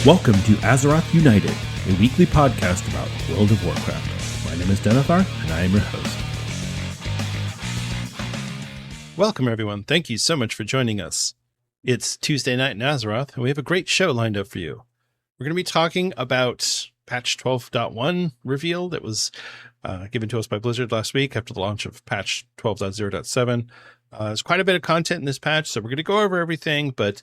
Welcome to Azeroth United, a weekly podcast about World of Warcraft. My name is Denethar, and I am your host. Welcome, everyone. Thank you so much for joining us. It's Tuesday night in Azeroth, and we have a great show lined up for you. We're going to be talking about patch 12.1 reveal that was given to us by Blizzard last week after the launch of patch 12.0.7. There's quite a bit of content in this patch, so we're going to go over everything, but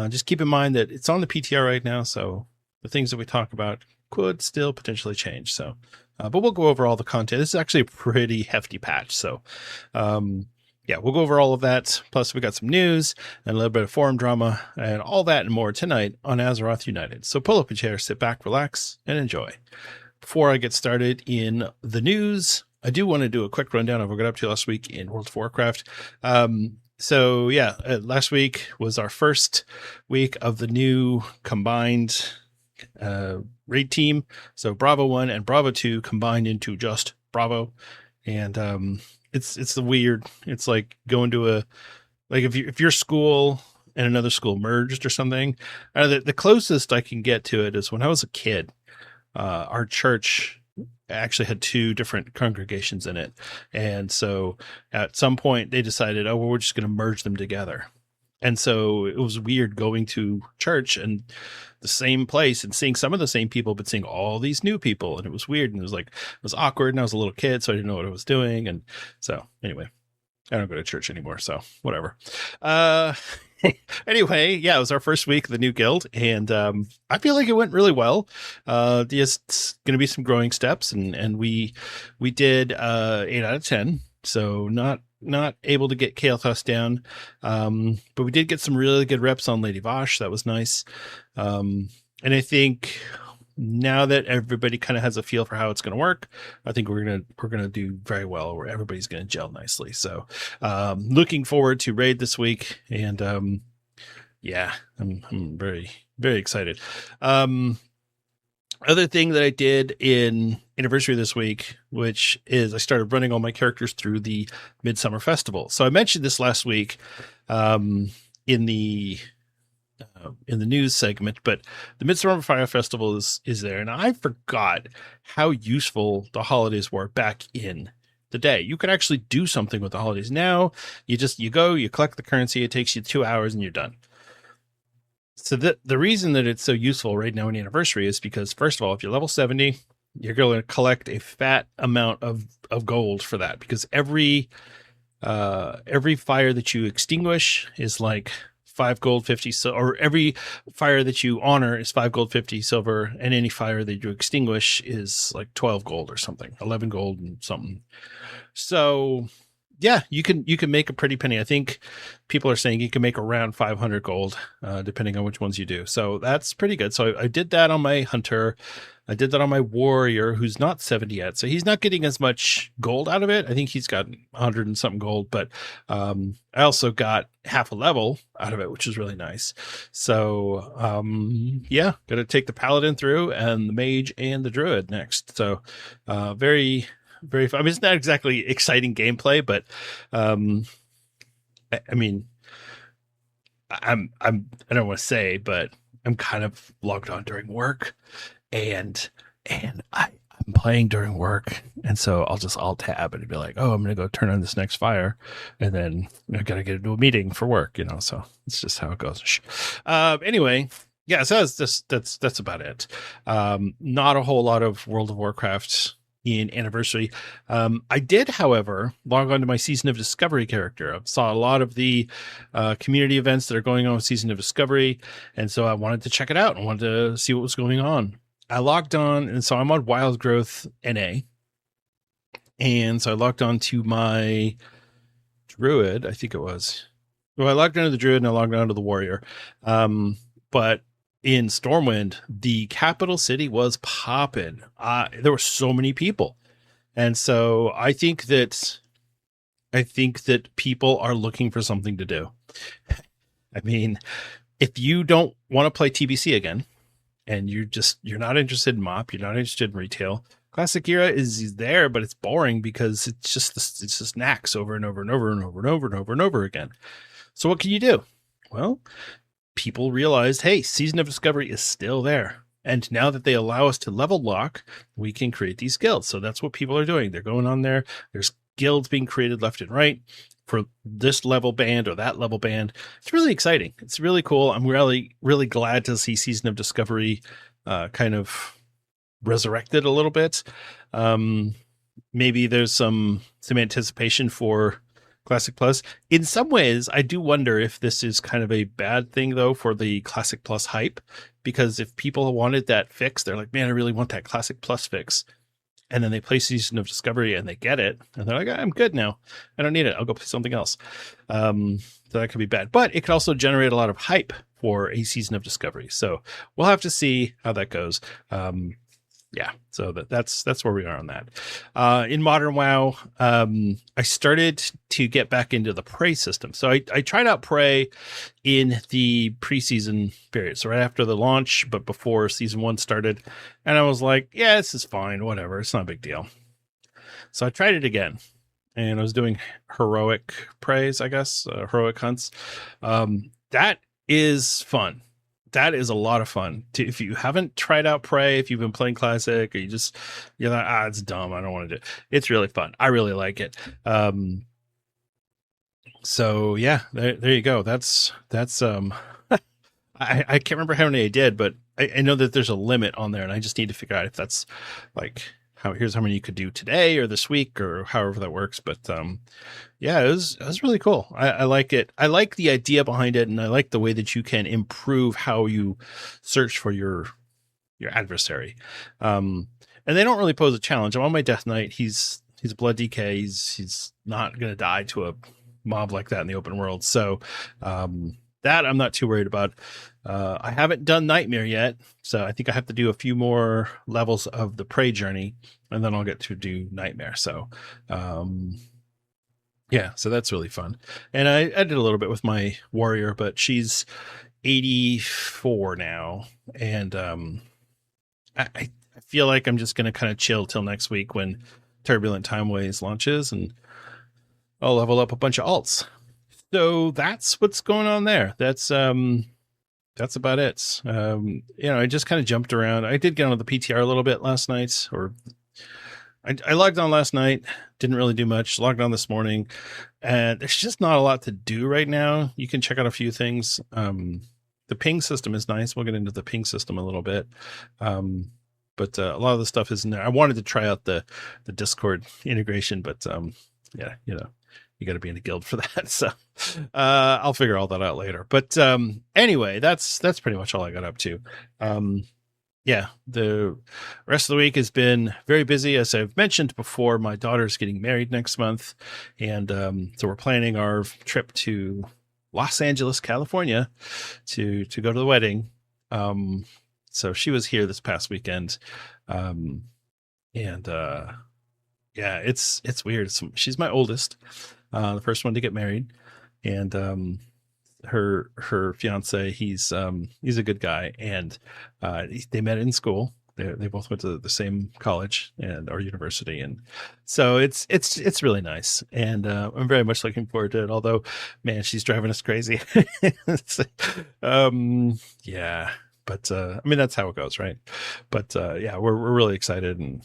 just keep in mind that it's on the PTR right now, so the things that we talk about could still potentially change. So, but we'll go over all the content. This is actually a pretty hefty patch, so yeah, we'll go over all of that. Plus, we got some news and a little bit of forum drama and all that and more tonight on Azeroth United. So pull up a chair, sit back, relax, and enjoy. Before I get started in the news, I do want to do a quick rundown of what we got up to last week in World of Warcraft. So yeah, last week was our first week of the new combined raid team. So Bravo 1 and Bravo 2 combined into just Bravo. And it's the weird, it's like going to if your school and another school merged or something. The closest I can get to it is when I was a kid, our church actually had two different congregations in it. And so at some point they decided, oh, well, we're just going to merge them together. And so it was weird going to church and the same place and seeing some of the same people, but seeing all these new people. And it was weird. And it was awkward. And I was a little kid, so I didn't know what I was doing. And so anyway, I don't go to church anymore. So whatever. Anyway, yeah, it was our first week of the new guild, and I feel like it went really well. Just going to be some growing steps, and we did 8 out of 10, so not able to get Kael'thas down, but we did get some really good reps on Lady Vosh. That was nice, and I think now that everybody kind of has a feel for how it's going to work, I think we're gonna do very well, where everybody's going to gel nicely. So looking forward to raid this week, and yeah, I'm very, very excited. Other thing that I did in Anniversary this week, which is I started running all my characters through the Midsummer Festival. So I mentioned this last week in the news segment, but the Midsummer Fire Festival is there, and I forgot how useful the holidays were back in the day. You could actually do something with the holidays. Now you go, you collect the currency, it takes you 2 hours and you're done. So the reason that it's so useful right now in Anniversary is because, first of all, if you're level 70, you're going to collect a fat amount of gold for that, because every fire that you extinguish is like 5 gold, 50 or every fire that you honor is 5 gold, 50 silver, and any fire that you extinguish is like 12 gold or something, 11 gold and something. So yeah, you can make a pretty penny. I think people are saying you can make around 500 gold, depending on which ones you do. So that's pretty good. So I did that on my hunter. I did that on my warrior, who's not 70 yet. So he's not getting as much gold out of it. I think he's got 100 and something gold, but I also got half a level out of it, which is really nice. So yeah, got to take the paladin through and the mage and the druid next. So very, very fun. I mean, it's not exactly exciting gameplay, but I mean, I don't want to say, but I'm kind of logged on during work, and I'm playing during work, and so I'll just alt tab and be like, oh, I'm gonna go turn on this next fire, and then I gotta get into a meeting for work, so it's just how it goes. Anyway, yeah, so that's about it. Not a whole lot of World of Warcraft in Anniversary. I did, however, log on to my Season of Discovery character. I saw a lot of the community events that are going on with Season of Discovery, and so I wanted to check it out and wanted to see what was going on. I logged on, and so I'm on Wild Growth NA, and so I logged on to my Druid, I think it was. Well, I logged on to the Druid and I logged on to the Warrior, but in Stormwind, the capital city was popping. There were so many people. And so I think that people are looking for something to do. I mean, if you don't want to play TBC again, and you're not interested in MOP, you're not interested in retail, Classic Era is there, but it's boring because it's just Nax over and over and over and over and over and over and over again. So what can you do? Well, people realized, hey, Season of Discovery is still there. And now that they allow us to level lock, we can create these guilds. So that's what people are doing. They're going on there. There's guilds being created left and right for this level band or that level band. It's really exciting. It's really cool. I'm really, really glad to see Season of Discovery kind of resurrected a little bit. Maybe there's some anticipation for Classic Plus. In some ways, I do wonder if this is kind of a bad thing, though, for the Classic Plus hype, because if people wanted that fix, they're like, man, I really want that Classic Plus fix. And then they play Season of Discovery and they get it. And they're like, I'm good now. I don't need it. I'll go play something else. So that could be bad. But it could also generate a lot of hype for a Season of Discovery. So we'll have to see how that goes. Yeah, so that's where we are on that. In Modern WoW, I started to get back into the Prey system. So I tried out Prey in the preseason period, so right after the launch, but before Season 1 started. And I was like, yeah, this is fine, whatever. It's not a big deal. So I tried it again, and I was doing heroic Preys, I guess, heroic hunts. That is fun. That is a lot of fun. If you haven't tried out Prey, if you've been playing Classic, or you're like, it's dumb, I don't want to do it. It's really fun. I really like it. So yeah, there you go. That's I can't remember how many I did, but I know that there's a limit on there, and I just need to figure out if that's like here's how many you could do today or this week or however that works. But yeah, it was really cool. I like it. I like the idea behind it, and I like the way that you can improve how you search for your adversary. And they don't really pose a challenge. I'm on my Death Knight. He's a blood DK. He's not going to die to a mob like that in the open world. So that I'm not too worried about. I haven't done Nightmare yet, so I think I have to do a few more levels of the Prey journey, and then I'll get to do Nightmare. So, yeah, so that's really fun. And I did a little bit with my warrior, but she's 84 now, and I feel like I'm just going to kind of chill till next week when Turbulent Timeways launches, and I'll level up a bunch of alts. So that's what's going on there. That's about it. I just kind of jumped around. I did get on the PTR a little bit last night, or I logged on last night, didn't really do much, logged on this morning, and there's just not a lot to do right now. You can check out a few things. The ping system is nice. We'll get into the ping system a little bit. But a lot of the stuff is in there. I wanted to try out the Discord integration, but yeah, you got to be in a guild for that. So I'll figure all that out later. But anyway, that's pretty much all I got up to. Yeah, the rest of the week has been very busy. As I've mentioned before, my daughter's getting married next month. And so we're planning our trip to Los Angeles, California to go to the wedding. So she was here this past weekend. Yeah, it's weird. She's my oldest, the first one to get married, and her fiance, he's a good guy, and they met in school. They both went to the same college or university, and so it's really nice, and I'm very much looking forward to it. Although, man, she's driving us crazy. Yeah, but I mean, that's how it goes, right? But yeah, we're really excited, and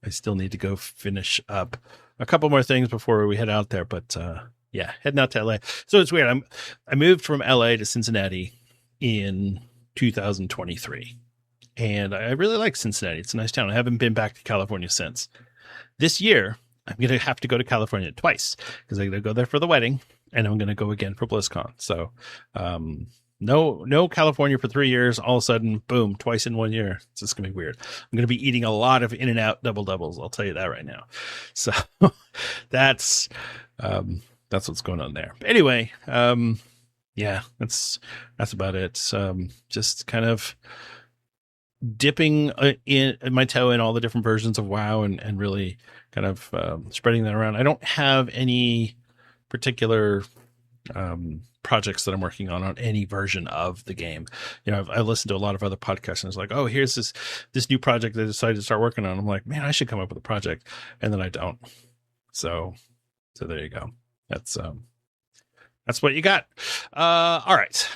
I still need to go finish up a couple more things before we head out there. But yeah, heading out to LA. So it's weird. I moved from LA to Cincinnati in 2023. And I really like Cincinnati. It's a nice town. I haven't been back to California since. This year, I'm going to have to go to California twice because I'm going to go there for the wedding, and I'm going to go again for BlizzCon. So no California for 3 years. All of a sudden, boom, twice in 1 year. It's just going to be weird. I'm going to be eating a lot of In-N-Out double doubles. I'll tell you that right now. So that's what's going on there. But anyway, yeah, that's about it. Just kind of dipping in my toe in all the different versions of WoW and really kind of spreading that around. I don't have any particular projects that I'm working on any version of the game. I listened to a lot of other podcasts, and it's like, oh, here's this new project I decided to start working on. I'm like, man, I should come up with a project, and then I don't. So there you go. That's That's what you got. All right.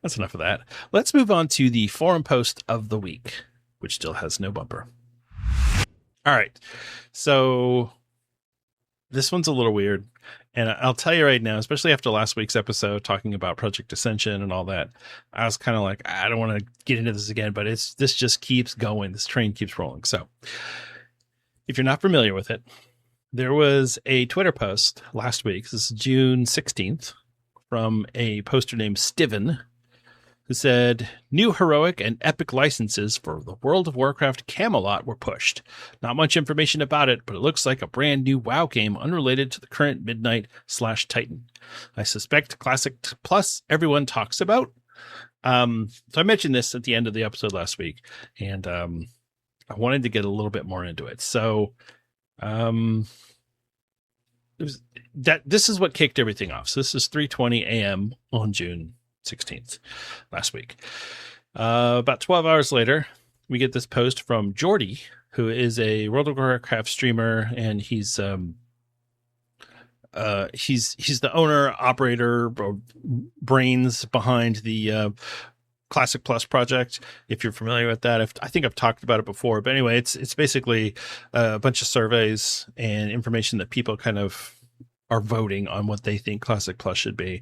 That's enough of that. Let's move on to the forum post of the week, which still has no bumper. All right. So this one's a little weird. And I'll tell you right now, especially after last week's episode talking about Project Ascension and all that, I was kind of like, I don't want to get into this again, but this just keeps going. This train keeps rolling. So if you're not familiar with it, there was a Twitter post last week. This is June 16th from a poster named Stiven, who said, new heroic and epic licenses for the World of Warcraft Camelot were pushed. Not much information about it, but it looks like a brand new WoW game unrelated to the current Midnight/Titan. I suspect Classic Plus everyone talks about. So I mentioned this at the end of the episode last week, and I wanted to get a little bit more into it. So this is what kicked everything off. So this is 3:20 a.m. on June 16th last week. About 12 hours later, we get this post from Jordy, who is a World of Warcraft streamer, and he's the owner, operator, brains behind the Classic Plus project. If you're familiar with that, I think I've talked about it before, but anyway, it's basically a bunch of surveys and information that people kind of are voting on what they think Classic Plus should be.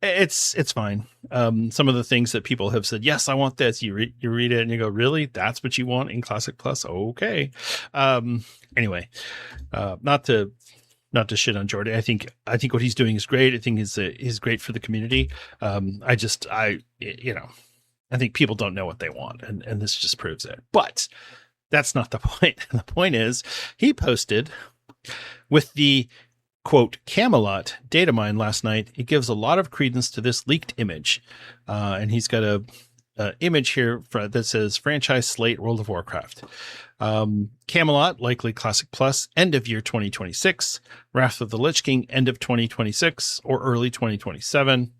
It's fine. Some of the things that people have said, yes, I want this. You read it and you go, really? That's what you want in Classic Plus? Okay. Anyway, not to shit on Jordy. I think what he's doing is great. I think is great for the community. I think people don't know what they want, and this just proves it. But that's not the point. The point is, he posted with the quote Camelot data mine last night. It gives a lot of credence to this leaked image, and he's got a image here that says franchise slate World of Warcraft. Camelot, likely Classic Plus, end of year 2026. Wrath of the Lich King, end of 2026 or early 2027.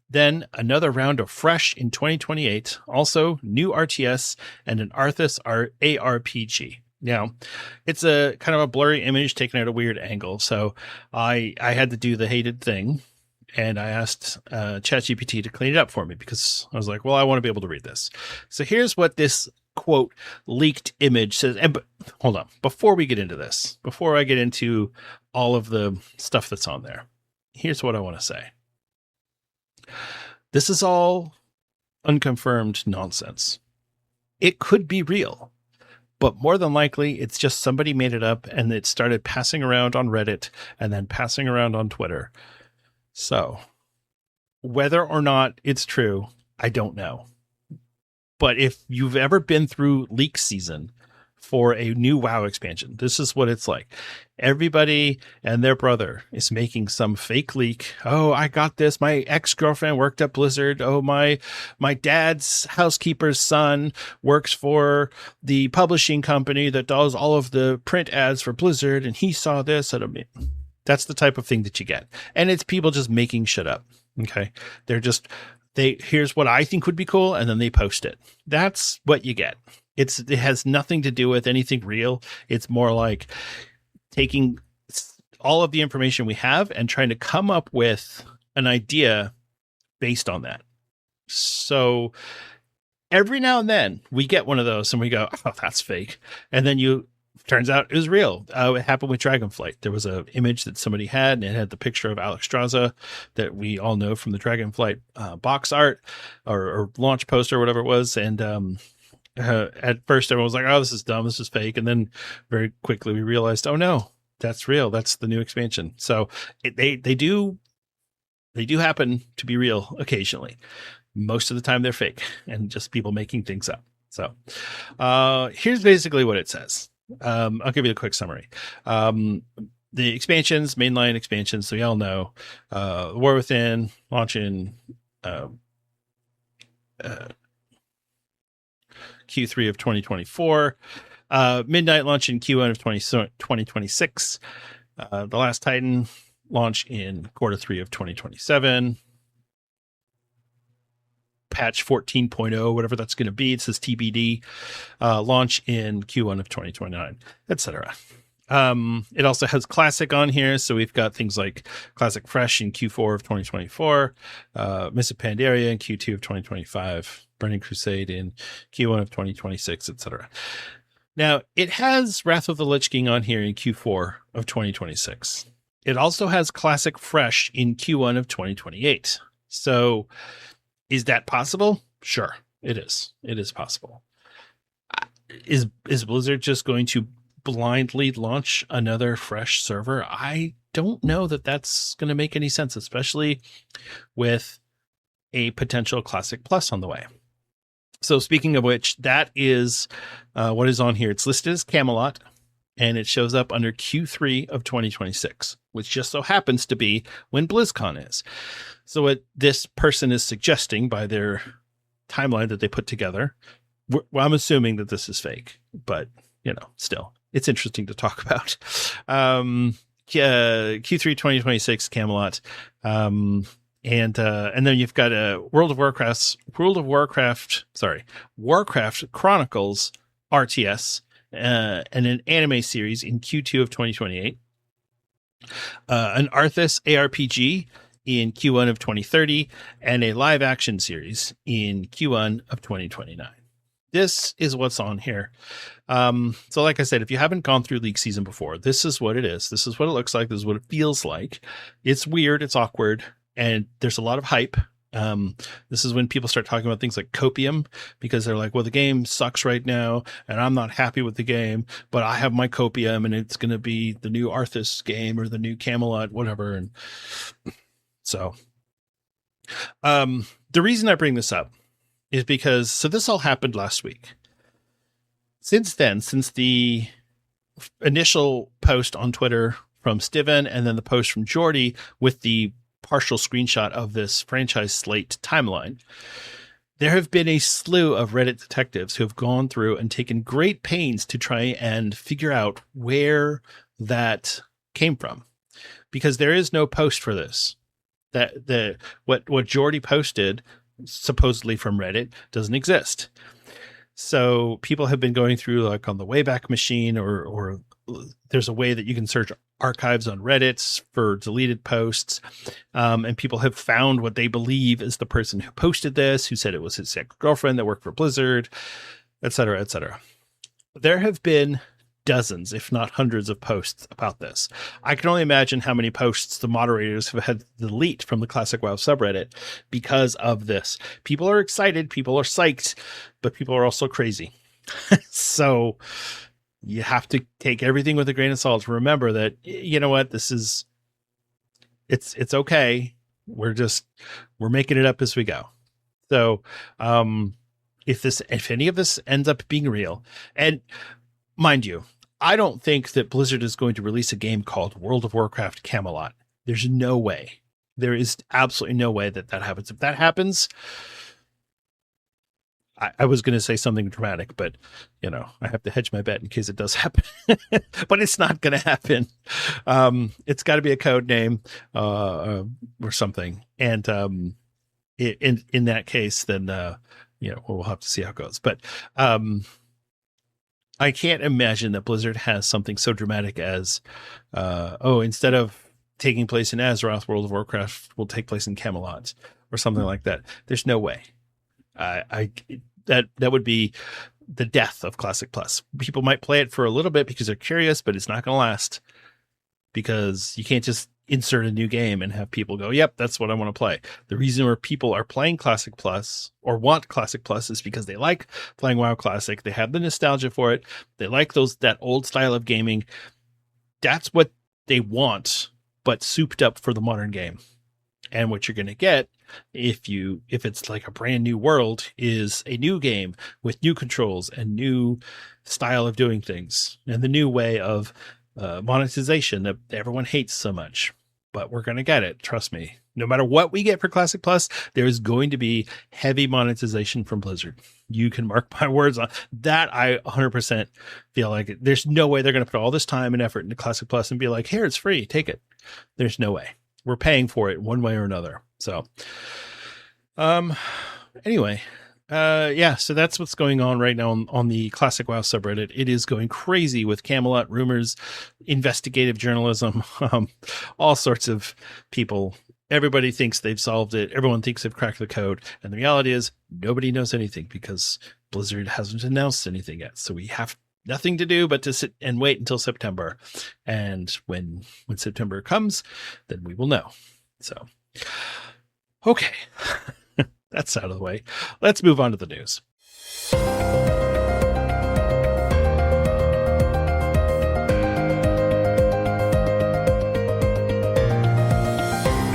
Then another round of Fresh in 2028. Also, new RTS and an Arthas ARPG. Now, it's a kind of a blurry image taken at a weird angle. So I had to do the hated thing, and I asked ChatGPT to clean it up for me because I was like, well, I want to be able to read this. So here's what this quote leaked image says. And hold on, before we get into this, before I get into all of the stuff that's on there, here's what I want to say. This is all unconfirmed nonsense. It could be real, but more than likely, it's just somebody made it up and it started passing around on Reddit and then passing around on Twitter. So whether or not it's true, I don't know. But if you've ever been through leak season for a new WoW expansion, this is what it's like. Everybody and their brother is making some fake leak. Oh, I got this. My ex-girlfriend worked at Blizzard. Oh, my dad's housekeeper's son works for the publishing company that does all of the print ads for Blizzard, and he saw this. That's the type of thing that you get. And it's people just making shit up. Okay. Here's what I think would be cool, and then they post it. That's what you get. It has nothing to do with anything real. It's more like taking all of the information we have and trying to come up with an idea based on that. So every now and then we get one of those and we go, oh, that's fake. And then turns out it was real. It happened with Dragonflight. There was an image that somebody had, and it had the picture of Alexstrasza that we all know from the Dragonflight box art or launch poster or whatever it was. And at first everyone was like, oh, this is dumb, this is fake. And then very quickly we realized, oh no, that's real. That's the new expansion. So they do happen to be real occasionally. Most of the time they're fake and just people making things up. So here's basically what it says. I'll give you a quick summary. The expansions, mainline expansions, so we all know, War Within, launching Q3 of 2024, Midnight launch in Q1 of 2026, The Last Titan launch in Q3 of 2027, patch 14.0, whatever that's going to be, it says TBD, launch in Q1 of 2029, etc. It also has Classic on here. So we've got things like Classic Fresh in Q4 of 2024, Miss Pandaria in Q2 of 2025, Burning Crusade in Q1 of 2026, etc. Now, it has Wrath of the Lich King on here in Q4 of 2026. It also has Classic Fresh in Q1 of 2028. So is that possible? Sure, it is. It is possible. Is Blizzard just going to blindly launch another fresh server? I don't know that that's going to make any sense, especially with a potential Classic Plus on the way. So speaking of which, that is what is on here. It's listed as Camelot, and it shows up under Q3 of 2026, which just so happens to be when BlizzCon is. So what this person is suggesting by their timeline that they put together, well, I'm assuming that this is fake, but still, it's interesting to talk about. Q3 2026 Camelot. And then you've got Warcraft Chronicles RTS, and an anime series in Q2 of 2028. An Arthas ARPG in Q1 of 2030, and a live action series in Q1 of 2029. This is what's on here. So like I said, if you haven't gone through leak season before, this is what it is. This is what it looks like. This is what it feels like. It's weird. It's awkward. And there's a lot of hype. This is when people start talking about things like copium, because they're like, well, the game sucks right now and I'm not happy with the game, but I have my copium and it's going to be the new Arthas game or the new Camelot, whatever. And so, the reason I bring this up is because, this all happened last week. Since then, since the initial post on Twitter from Steven and then the post from Jordy with the partial screenshot of this franchise slate timeline, there have been a slew of Reddit detectives who have gone through and taken great pains to try and figure out where that came from, because there is no post for this. What Jordy posted supposedly from Reddit doesn't exist. So people have been going through, like on the Wayback Machine, or there's a way that you can search archives on Reddit for deleted posts. And people have found what they believe is the person who posted this, who said it was his ex-girlfriend that worked for Blizzard, et cetera, et cetera. There have been dozens, if not hundreds, of posts about this. I can only imagine how many posts the moderators have had to delete from the Classic WoW subreddit because of this. People are excited, people are psyched, but people are also crazy. So you have to take everything with a grain of salt. Remember that, you know what, it's okay. We're making it up as we go. So, if any of this ends up being real, and mind you, I don't think that Blizzard is going to release a game called World of Warcraft Camelot. There's no way. There is absolutely no way that happens. If that happens, I was going to say something dramatic, but I have to hedge my bet in case it does happen. But it's not going to happen. It's got to be a code name or something. And in that case, then we'll have to see how it goes. But I can't imagine that Blizzard has something so dramatic as, instead of taking place in Azeroth, World of Warcraft will take place in Camelot or something like that. There's no way. That would be the death of Classic Plus. People might play it for a little bit because they're curious, but it's not going to last, because you can't just insert a new game and have people go, yep, that's what I want to play. The reason where people are playing Classic Plus or want Classic Plus is because they like playing WoW Classic. They have the nostalgia for it. They like that old style of gaming. That's what they want, but souped up for the modern game. And what you're going to get if it's like a brand new world is a new game with new controls and new style of doing things and the new way of monetization that everyone hates so much. But we're going to get it. Trust me. No matter what we get for Classic Plus, there is going to be heavy monetization from Blizzard. You can mark my words on that. I 100% feel like it. There's no way they're going to put all this time and effort into Classic Plus and be like, here, it's free. Take it. There's no way. We're paying for it one way or another. So, anyway, Yeah, so that's what's going on right now on the Classic WoW subreddit. It is going crazy with Camelot rumors, investigative journalism, all sorts of people. Everybody thinks they've solved it. Everyone thinks they've cracked the code. And the reality is nobody knows anything because Blizzard hasn't announced anything yet. So we have nothing to do but to sit and wait until September. And when September comes, then we will know. So, okay. That's out of the way. Let's move on to the news.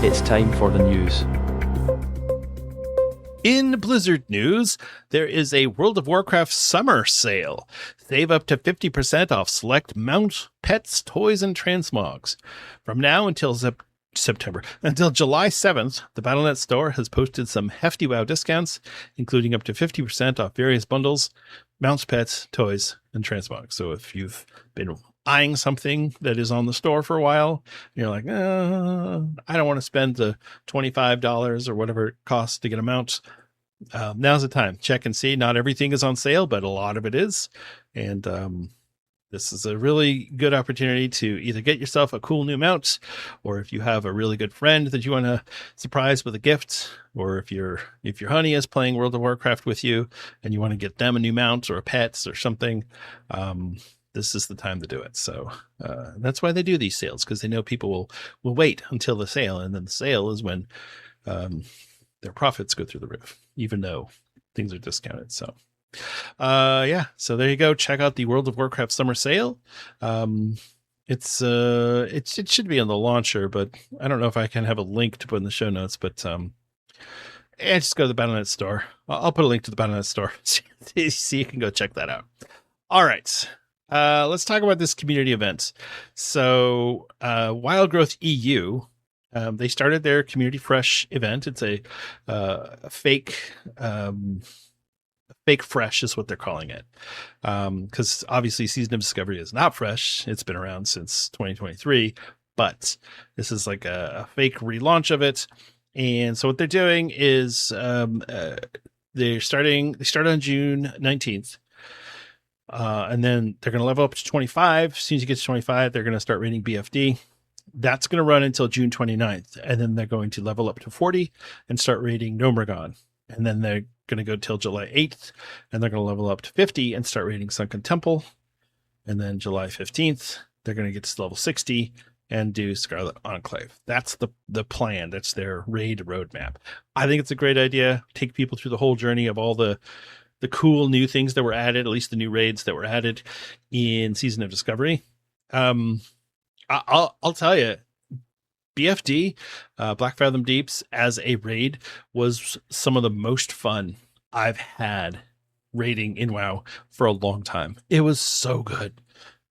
It's time for the news. In Blizzard news, there is a World of Warcraft summer sale. Save up to 50% off select mounts, pets, toys, and transmogs. From now until until July 7th, the Battle.net store has posted some hefty WoW discounts, including up to 50% off various bundles, mounts, pets, toys, and transmogs. So if you've been eyeing something that is on the store for a while, you're like, I don't want to spend the $25 or whatever it costs to get a mount. Now's the time. Check and see. Not everything is on sale, but a lot of it is. And this is a really good opportunity to either get yourself a cool new mount, or if you have a really good friend that you want to surprise with a gift, or if your honey is playing World of Warcraft with you and you want to get them a new mount or a pets or something, this is the time to do it. So that's why they do these sales, because they know people will wait until the sale, and then the sale is when their profits go through the roof, even though things are discounted. So so there you go. Check out the World of Warcraft summer sale. It should be on the launcher, but I don't know if I can have a link to put in the show notes, but just go to the Battle.net store. I'll put a link to the Battle.net store so you can go check that out. All right. Let's talk about this community event. So Wild Growth EU, they started their Community Fresh event. It's a fake fresh is what they're calling it. Because obviously Season of Discovery is not fresh. It's been around since 2023, but this is like a fake relaunch of it. And so what they're doing is they start on June 19th. And then they're going to level up to 25. As soon as you get to 25, they're going to start raiding BFD. That's going to run until June 29th. And then they're going to level up to 40 and start raiding Nomergon. And then they're going to go till July 8th, and they're going to level up to 50 and start raiding Sunken Temple. And then July 15th, they're going to get to level 60 and do Scarlet Enclave. That's the plan. That's their raid roadmap. I think it's a great idea. Take people through the whole journey of all the cool new things that were added, at least the new raids that were added in Season of Discovery. I'll tell you, BFD, Black Fathom Deeps, as a raid was some of the most fun I've had raiding in WoW for a long time. It was so good.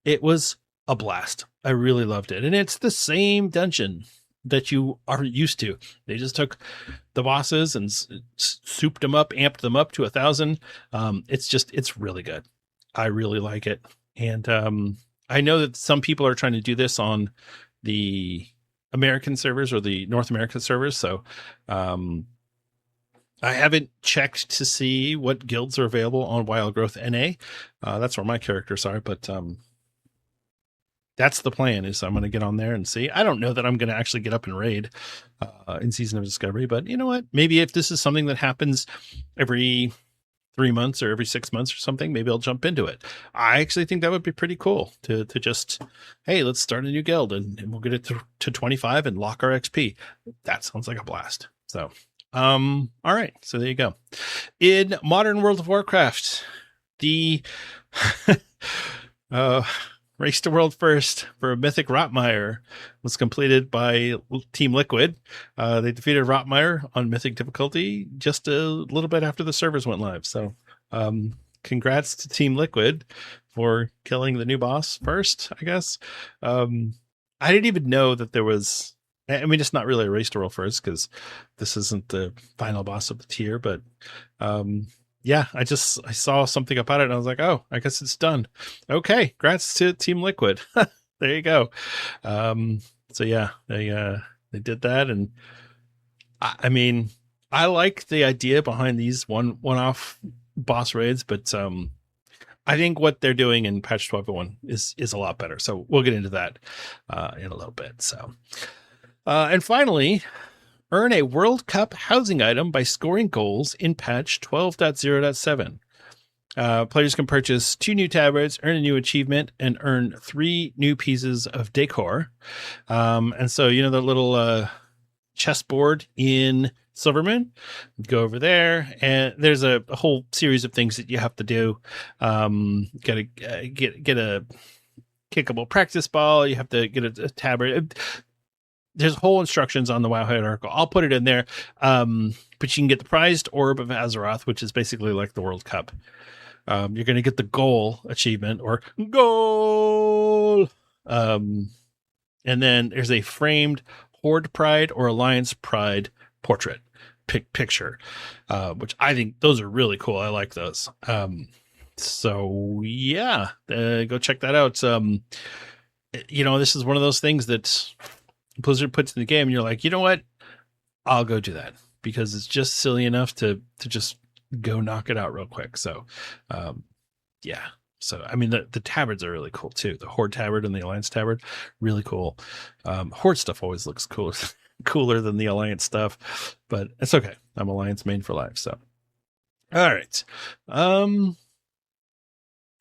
It was a blast. I really loved it. And it's the same dungeon that you are used to. They just took the bosses and souped them up, amped them up to 1,000. It's really good. I really like it. And I know that some people are trying to do this on the American servers or the North America servers. So I haven't checked to see what guilds are available on Wild Growth NA. That's where my characters are, but that's the plan. Is I'm going to get on there and see. I don't know that I'm going to actually get up and raid in Season of Discovery, but you know what? Maybe if this is something that happens every 3 months or every 6 months or something, maybe I'll jump into it. I actually think that would be pretty cool to just, hey, let's start a new guild and we'll get it to 25 and lock our XP. That sounds like a blast. So, all right. So there you go. In modern World of Warcraft, the Race to World First for Mythic Rotmire was completed by Team Liquid. They defeated Rotmire on Mythic difficulty just a little bit after the servers went live. So congrats to Team Liquid for killing the new boss first, I guess. I didn't even know that there was... I mean, it's not really a Race to World First because this isn't the final boss of the tier, but... yeah, I saw something about it and I was like, oh, I guess it's done. Okay. Congrats to Team Liquid. There you go. So yeah, they did that. And I mean, I like the idea behind these one-off boss raids, but I think what they're doing in patch 12.1 is a lot better. So we'll get into that in a little bit. So, and finally, earn a World Cup housing item by scoring goals in patch 12.0.7. Players can purchase 2 new tabards, earn a new achievement, and earn 3 new pieces of decor. And so, you know, the little chessboard in Silvermoon, go over there, and there's a whole series of things that you have to do. Gotta get a kickable practice ball. You have to get a tabard. There's whole instructions on the Wowhead article. I'll put it in there. But you can get the prized orb of Azeroth, which is basically like the World Cup. You're going to get the goal achievement or goal. And then there's a framed Horde Pride or Alliance Pride portrait picture, which I think those are really cool. I like those. So yeah, go check that out. You know, this is one of those things that Blizzard puts in the game and you're like, you know what? I'll go do that because it's just silly enough to just go knock it out real quick. So, yeah. So, I mean, the tabards are really cool too. The Horde tabard and the Alliance tabard, really cool. Horde stuff always looks cooler than the Alliance stuff, but it's okay. I'm Alliance main for life. So, all right. And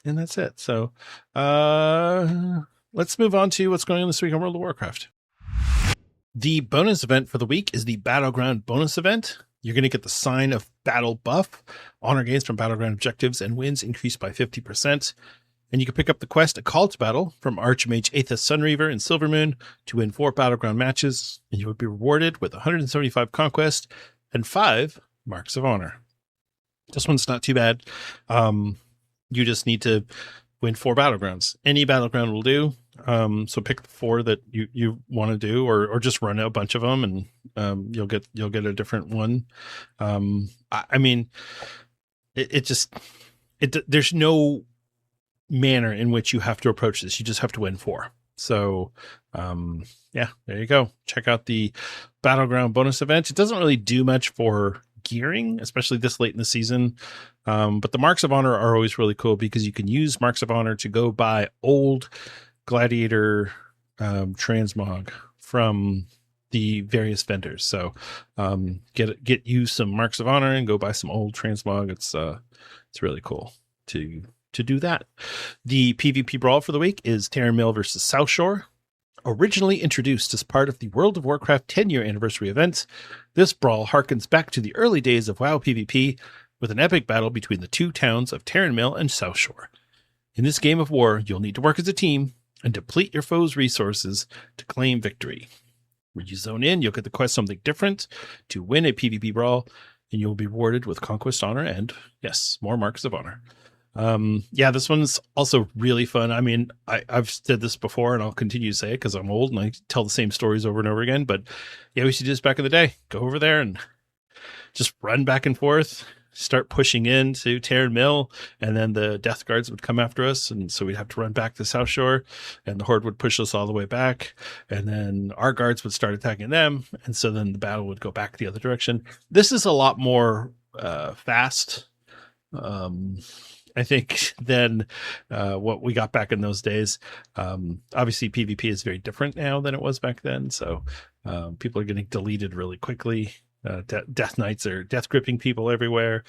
that's it. So, let's move on to what's going on this week on World of Warcraft. The bonus event for the week is the Battleground bonus event. You're going to get the Sign of Battle buff. Honor gains from Battleground objectives and wins increased by 50%. And you can pick up the quest A Call to Battle from Archmage Aethys Sunreaver in Silvermoon to win 4 Battleground matches. And you will be rewarded with 175 Conquest and 5 Marks of Honor. This one's not too bad. You just need to win 4 Battlegrounds. Any Battleground will do. So pick the 4 that you want to do, or just run a bunch of them, and you'll get a different one. I mean, there's no manner in which you have to approach this. You just have to win 4. So, yeah, there you go. Check out the Battleground bonus event. It doesn't really do much for gearing, especially this late in the season. But the Marks of Honor are always really cool because you can use Marks of Honor to go buy old Gladiator transmog from the various vendors. So get you some Marks of Honor and go buy some old transmog. It's really cool to do that. The PvP brawl for the week is Terran Mill versus South Shore. Originally introduced as part of the World of Warcraft 10-year anniversary event, this brawl harkens back to the early days of WoW PvP with an epic battle between the 2 towns of Terran Mill and South Shore. In this game of war, you'll need to work as a team and deplete your foe's resources to claim victory. When you zone in, you'll get the quest Something Different to win a PvP brawl, and you'll be rewarded with Conquest Honor and, yes, more Marks of Honor. Yeah, this one's also really fun. I mean, I've said this before and I'll continue to say it because I'm old and I tell the same stories over and over again, but yeah, we used to do this back in the day. Go over there and just run back and forth, start pushing into Terran Mill, and then the Death Guards would come after us, and so we'd have to run back to South Shore, and the Horde would push us all the way back, and then our guards would start attacking them, and so then the battle would go back the other direction. This is a lot more fast, I think, than what we got back in those days. Obviously, PvP is very different now than it was back then, so people are getting deleted really quickly. Death Knights are death gripping people everywhere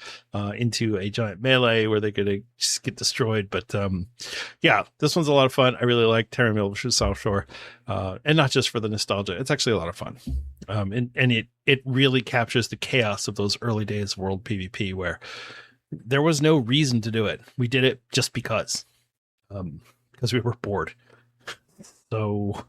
into a giant melee where they're going to just get destroyed. But yeah, this one's a lot of fun. I really like Terran Mill versus South Shore, and not just for the nostalgia. It's actually a lot of fun, and it really captures the chaos of those early days of World PvP where there was no reason to do it. We did it just because we were bored. So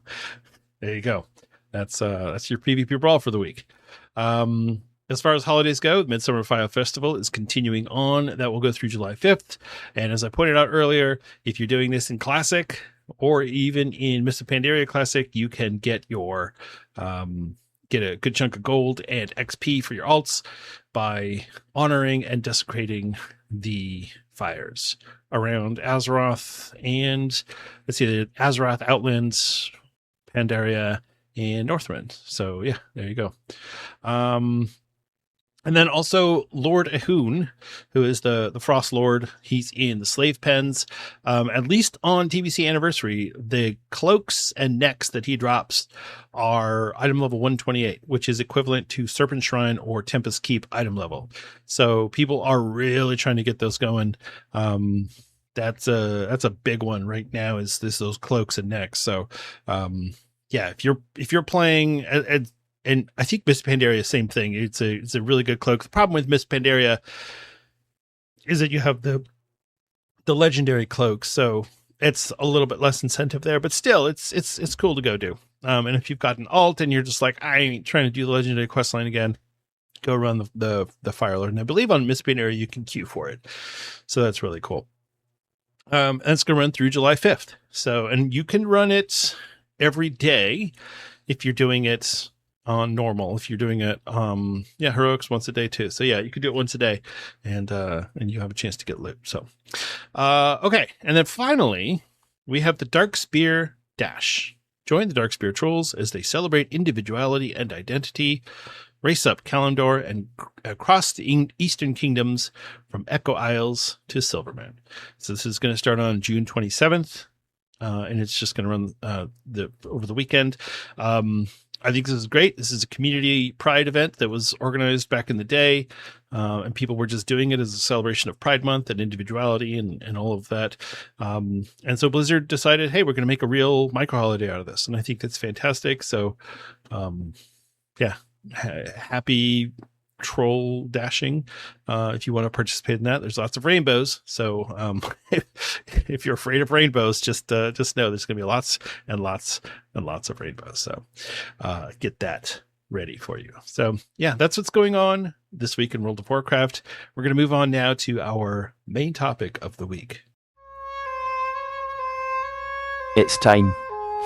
there you go. That's your PvP brawl for the week. As far as holidays go, Midsummer Fire Festival is continuing on. That will go through July 5th. And as I pointed out earlier, if you're doing this in Classic or even in Mr. Pandaria Classic, you can get your get a good chunk of gold and XP for your alts by honoring and desecrating the fires around Azeroth and let's see, the Azeroth, Outlands, Pandaria, and Northrend. So yeah, there you go. And then also Lord Ehun, who is the Frost Lord. He's in the slave pens. At least on TBC Anniversary, the cloaks and necks that he drops are item level 128, which is equivalent to Serpent Shrine or Tempest Keep item level. So people are really trying to get those going. That's a big one right now, is those cloaks and necks. So yeah, if you're playing and I think Miss Pandaria, same thing. It's a really good cloak. The problem with Miss Pandaria is that you have the legendary cloak, so it's a little bit less incentive there. But still, it's cool to go do. And if you've got an alt and you're just like, I ain't trying to do the legendary quest line again, go run the Fire Lord. And I believe on Miss Pandaria you can queue for it, so that's really cool. And it's going to run through July 5th. So, and you can run it every day if you're doing it on normal. If you're doing it, heroics once a day too. So yeah, you could do it once a day, and you have a chance to get loot. So, okay. And then finally, we have the Dark Spear Dash. Join the Dark Spear Trolls as they celebrate individuality and identity. Race up Kalimdor and across the Eastern Kingdoms from Echo Isles to Silvermount. So this is going to start on June 27th, and it's just going to run over the weekend. I think this is great. This is a community pride event that was organized back in the day, and people were just doing it as a celebration of Pride Month and individuality and all of that. And so Blizzard decided, hey, we're going to make a real micro holiday out of this, and I think that's fantastic. So, yeah. Happy troll dashing. If you want to participate in that, there's lots of rainbows. So if you're afraid of rainbows, just know there's going to be lots and lots and lots of rainbows. So get that ready for you. So yeah, that's what's going on this week in World of Warcraft. We're going to move on now to our main topic of the week. It's time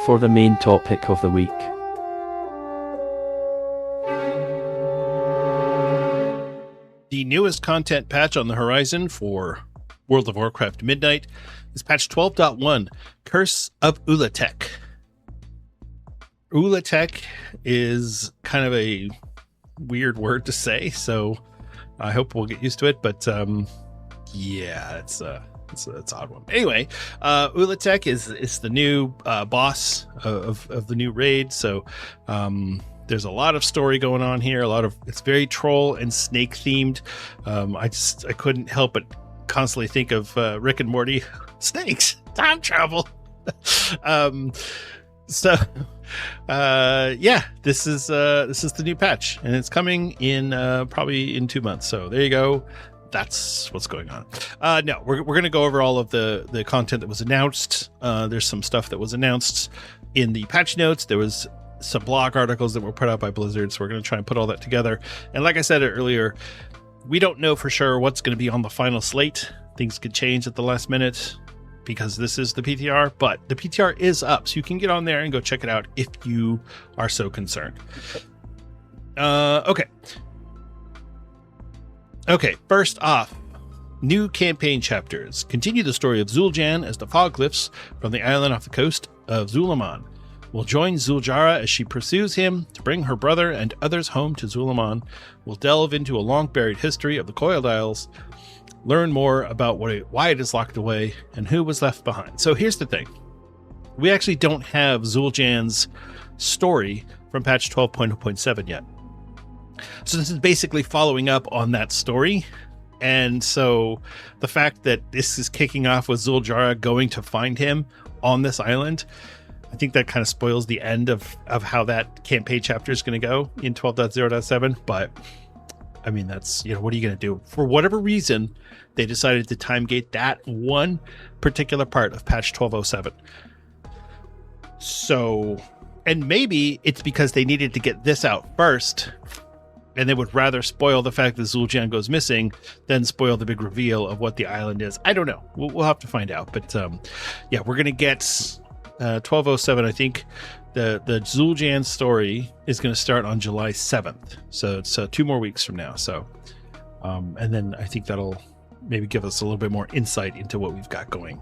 for the main topic of the week. The newest content patch on the horizon for World of Warcraft Midnight is patch 12.1, Curse of Ula'tek. Ula'tek is kind of a weird word to say, so I hope we'll get used to it. But yeah, it's an odd one. Anyway, Ula'tek is the new boss of the new raid. So there's a lot of story going on here. It's very troll and snake themed. I couldn't help but constantly think of Rick and Morty. Snakes, time travel. Yeah, this is the new patch, and it's coming in probably in 2 months. So there you go. That's what's going on. No, we're going to go over all of the content that was announced. There's some stuff that was announced in the patch notes. There was some blog articles that were put out by Blizzard, so we're going to try and put all that together. And like I said earlier, we don't know for sure what's going to be on the final slate. Things could change at the last minute because this is the PTR, but the PTR is up, so you can get on there and go check it out if you are so concerned. Okay, first off, new campaign chapters continue the story of Zul'Jan as the fog lifts from the island off the coast of Zul'Aman. We'll join Zul'Jara as she pursues him to bring her brother and others home to Zul'Aman. We'll delve into a long-buried history of the Coiled Isles, learn more about why it is locked away, and who was left behind. So here's the thing. We actually don't have Zul'Jan's story from patch 12.0.7 yet. So this is basically following up on that story. And so the fact that this is kicking off with Zul'Jara going to find him on this island, I think that kind of spoils the end of how that campaign chapter is going to go in 12.0.7. But I mean, that's, what are you going to do? For whatever reason, they decided to time gate that one particular part of patch 12.07. So, and maybe it's because they needed to get this out first, and they would rather spoil the fact that Zul'Jan goes missing than spoil the big reveal of what the island is. I don't know. We'll have to find out. But yeah, we're going to get 12.07. I think the Zul'Jan story is going to start on July 7th. So it's 2 more weeks from now. So, and then I think that'll maybe give us a little bit more insight into what we've got going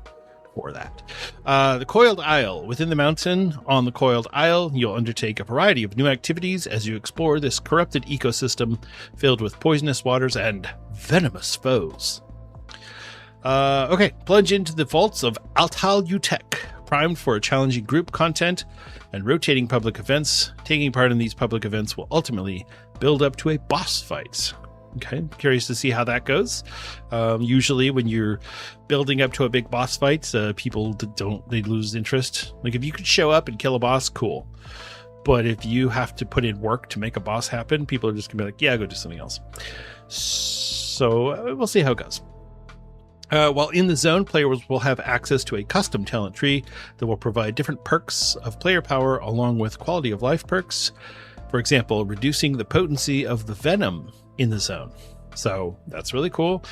for that. The Coiled Isle. Within the mountain on the Coiled Isle, you'll undertake a variety of new activities as you explore this corrupted ecosystem filled with poisonous waters and venomous foes. Okay, plunge into the vaults of Ula'tek, primed for challenging group content and rotating public events. Taking part in these public events will ultimately build up to a boss fight. Okay, curious to see how that goes. Usually when you're building up to a big boss fight, people they lose interest. Like if you could show up and kill a boss, cool. But if you have to put in work to make a boss happen, people are just gonna be like, yeah, go do something else. So we'll see how it goes. While in the zone, players will have access to a custom talent tree that will provide different perks of player power along with quality of life perks. For example, reducing the potency of the venom in the zone. So that's really cool.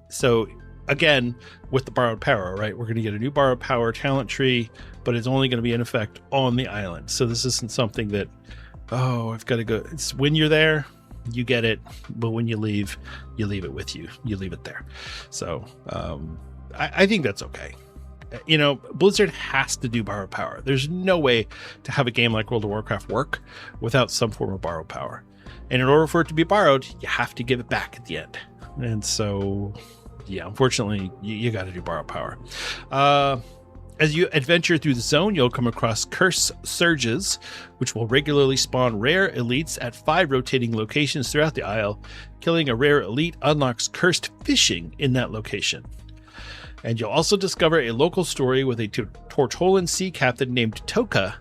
So again, with the borrowed power, right, we're going to get a new borrowed power talent tree, but it's only going to be in effect on the island. So this isn't something that, I've got to go. It's when you're there, you get it, but when you leave it with you. You leave it there. So I think that's okay. You know, Blizzard has to do borrowed power. There's no way to have a game like World of Warcraft work without some form of borrowed power. And in order for it to be borrowed, you have to give it back at the end. And so, yeah, unfortunately, you got to do borrowed power. As you adventure through the zone, you'll come across curse surges, which will regularly spawn rare elites at 5 rotating locations throughout the Isle. Killing a rare elite unlocks cursed fishing in that location. And you'll also discover a local story with a Tortolan sea captain named Toka,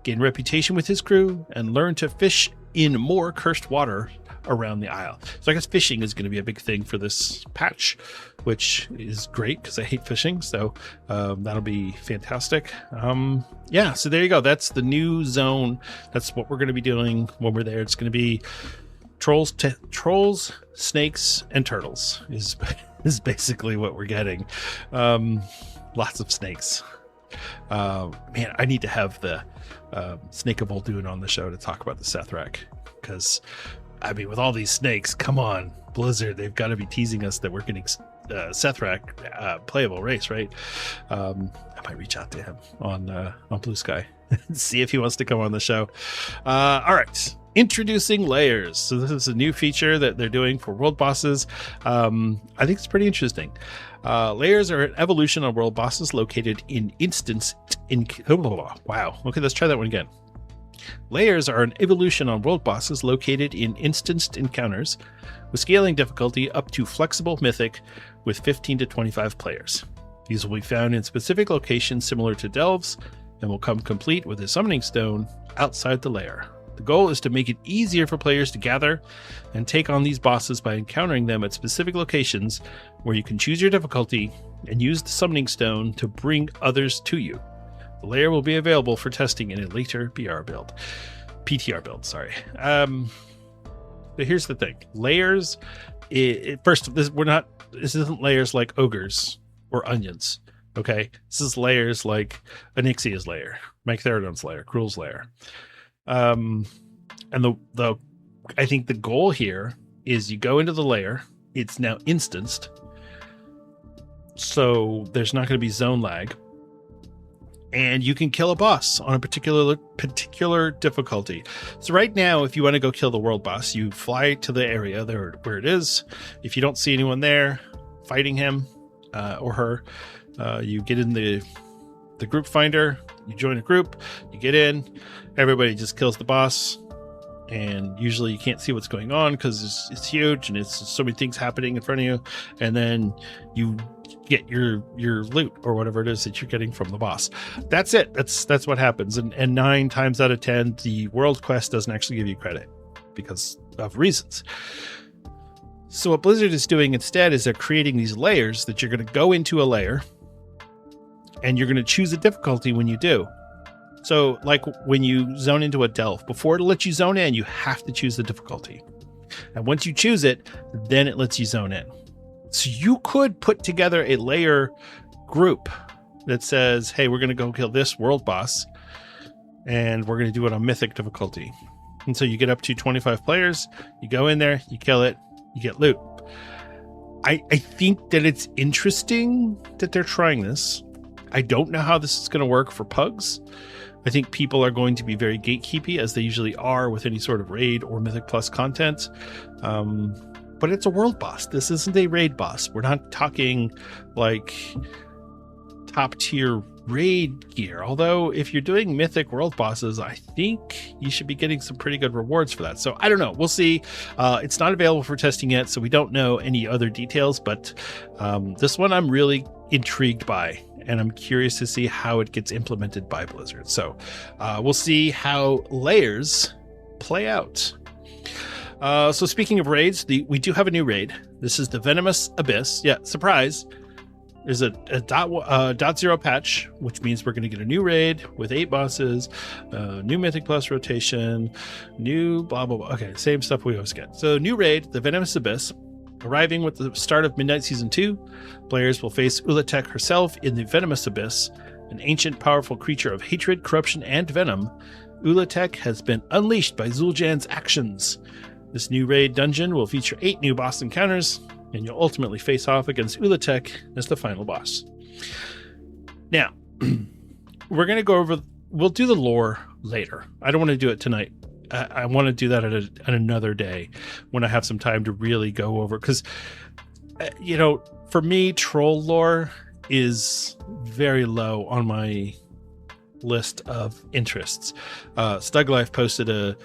gain reputation with his crew, and learn to fish in more cursed water around the Isle. So I guess fishing is going to be a big thing for this patch, which is great because I hate fishing. So that'll be fantastic. Yeah, so there you go. That's the new zone. That's what we're going to be doing when we're there. It's going to be trolls, snakes, and turtles is basically what we're getting. Lots of snakes. Man, I need to have the Snake of Muldoon on the show to talk about the Sethrak, because I mean, with all these snakes, come on, Blizzard, they've got to be teasing us that we're getting Sethrak playable race, right? I might reach out to him on Blue Sky and see if he wants to come on the show. All right. Introducing layers. So this is a new feature that they're doing for world bosses. I think it's pretty interesting. Layers are an evolution of world bosses located in wow. Okay, let's try that one again. Layers are an evolution on world bosses located in instanced encounters with scaling difficulty up to flexible mythic with 15 to 25 players. These will be found in specific locations similar to delves and will come complete with a summoning stone outside the layer. The goal is to make it easier for players to gather and take on these bosses by encountering them at specific locations where you can choose your difficulty and use the summoning stone to bring others to you. The layer will be available for testing in a later PTR build, sorry. But here's the thing. Layers, this isn't layers like ogres or onions, okay? This is layers like Onyxia's layer, Mike Therodon's layer, Cruel's layer. And I think the goal here is you go into the layer, it's now instanced, so there's not going to be zone lag, and you can kill a boss on a particular difficulty. So right now, if you want to go kill the world boss, you fly to the area there where it is. If you don't see anyone there fighting him or her, you get in the group finder, you join a group, you get in, everybody just kills the boss, and usually you can't see what's going on because it's huge and it's so many things happening in front of you, and then you get your loot or whatever it is that you're getting from the boss. That's it. That's what happens. And 9 times out of 10, the world quest doesn't actually give you credit because of reasons. So what Blizzard is doing instead is they're creating these layers that you're going to go into a layer and you're going to choose a difficulty when you do. So like when you zone into a delve, before it lets you zone in, you have to choose the difficulty. And once you choose it, then it lets you zone in. So you could put together a layer group that says, hey, we're going to go kill this world boss, and we're going to do it on mythic difficulty. And so you get up to 25 players, you go in there, you kill it, you get loot. I think that it's interesting that they're trying this. I don't know how this is going to work for pugs. I think people are going to be very gatekeepy, as they usually are with any sort of raid or Mythic Plus content. But it's a world boss. This isn't a raid boss. We're not talking like top tier raid gear. Although if you're doing Mythic world bosses, I think you should be getting some pretty good rewards for that. So I don't know. We'll see. It's not available for testing yet, so we don't know any other details. But this one I'm really intrigued by, and I'm curious to see how it gets implemented by Blizzard. So we'll see how layers play out. So speaking of raids, we do have a new raid. This is the Venomous Abyss. Yeah, surprise. There's a .0 patch, which means we're going to get a new raid with 8 bosses, new Mythic Plus rotation, new blah, blah, blah. Okay, same stuff we always get. So new raid, the Venomous Abyss. Arriving with the start of Midnight Season 2, players will face Ula'tek herself in the Venomous Abyss, an ancient, powerful creature of hatred, corruption, and venom. Ula'tek has been unleashed by Zul'Jan's actions. This new raid dungeon will feature 8 new boss encounters, and you'll ultimately face off against Ula'tek as the final boss. Now, we're going to go over... We'll do the lore later. I don't want to do it tonight. I want to do that at another day when I have some time to really go over, because for me, troll lore is very low on my list of interests. Stuglife posted a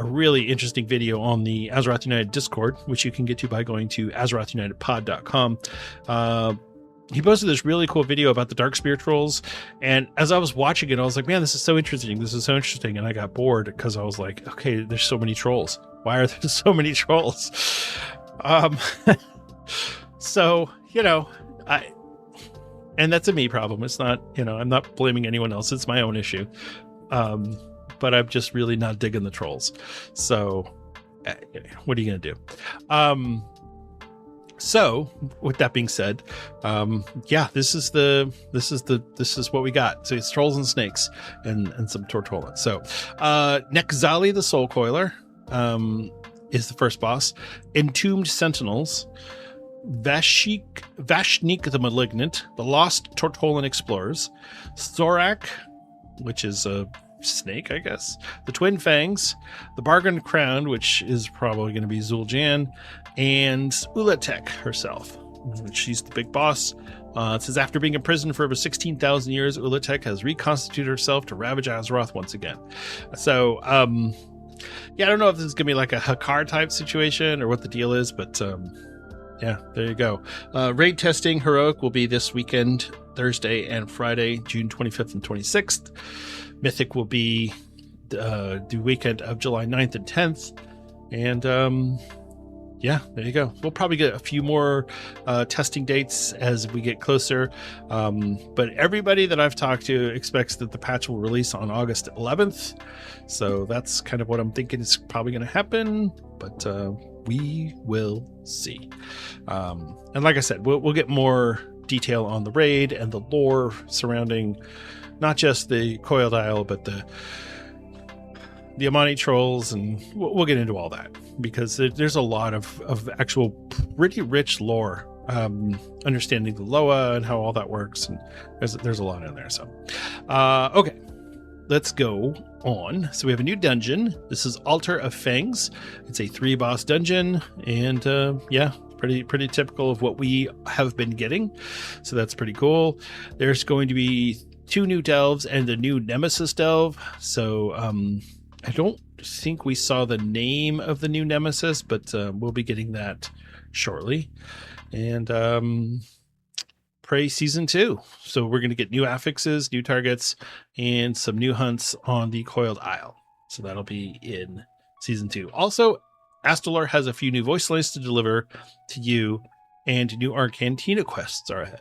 really interesting video on the Azeroth United Discord, which you can get to by going to AzerothUnitedPod.com. He posted this really cool video about the Darkspear trolls, and as I was watching it, I was like, man, this is so interesting. And I got bored because I was like, okay, there's so many trolls. Why are there so many trolls? So, and that's a me problem. It's not, I'm not blaming anyone else. It's my own issue. But I'm just really not digging the trolls. So what are you going to do? So with that being said, this is what we got. So it's trolls and snakes and some Tortola. So, Nekzali, the Soul Coiler, is the first boss. Entombed Sentinels, Vashnik the Malignant, the Lost Tortolan Explorers, Zorak, which is a snake, I guess, the Twin Fangs, the Bargain Crown, which is probably going to be Zul'Jan, and Ula'tek herself. She's the big boss. It says, after being imprisoned for over 16,000 years, Ula'tek has reconstituted herself to ravage Azeroth once again. So, I don't know if this is going to be like a Hakar type situation or what the deal is, but there you go. Raid testing Heroic will be this weekend, Thursday and Friday, June 25th and 26th. Mythic will be the weekend of July 9th and 10th. And there you go. We'll probably get a few more testing dates as we get closer. But everybody that I've talked to expects that the patch will release on August 11th. So that's kind of what I'm thinking is probably going to happen. But we will see. And like I said, we'll get more detail on the raid and the lore surrounding not just the Coiled Isle, but the Amani trolls, and we'll get into all that, because there's a lot of actual pretty rich lore, understanding the Loa and how all that works, and there's a lot in there. So okay, let's go on. So we have a new dungeon. This is Altar of Fangs. It's a 3-boss dungeon, and pretty typical of what we have been getting, so that's pretty cool. There's going to be 2 new delves and a new nemesis delve. So I don't think we saw the name of the new nemesis, but we'll be getting that shortly. And Prey Season 2. So we're going to get new affixes, new targets, and some new hunts on the Coiled Isle. So that'll be in Season 2. Also, Astalar has a few new voice lines to deliver to you, and new Arcantina quests are ahead.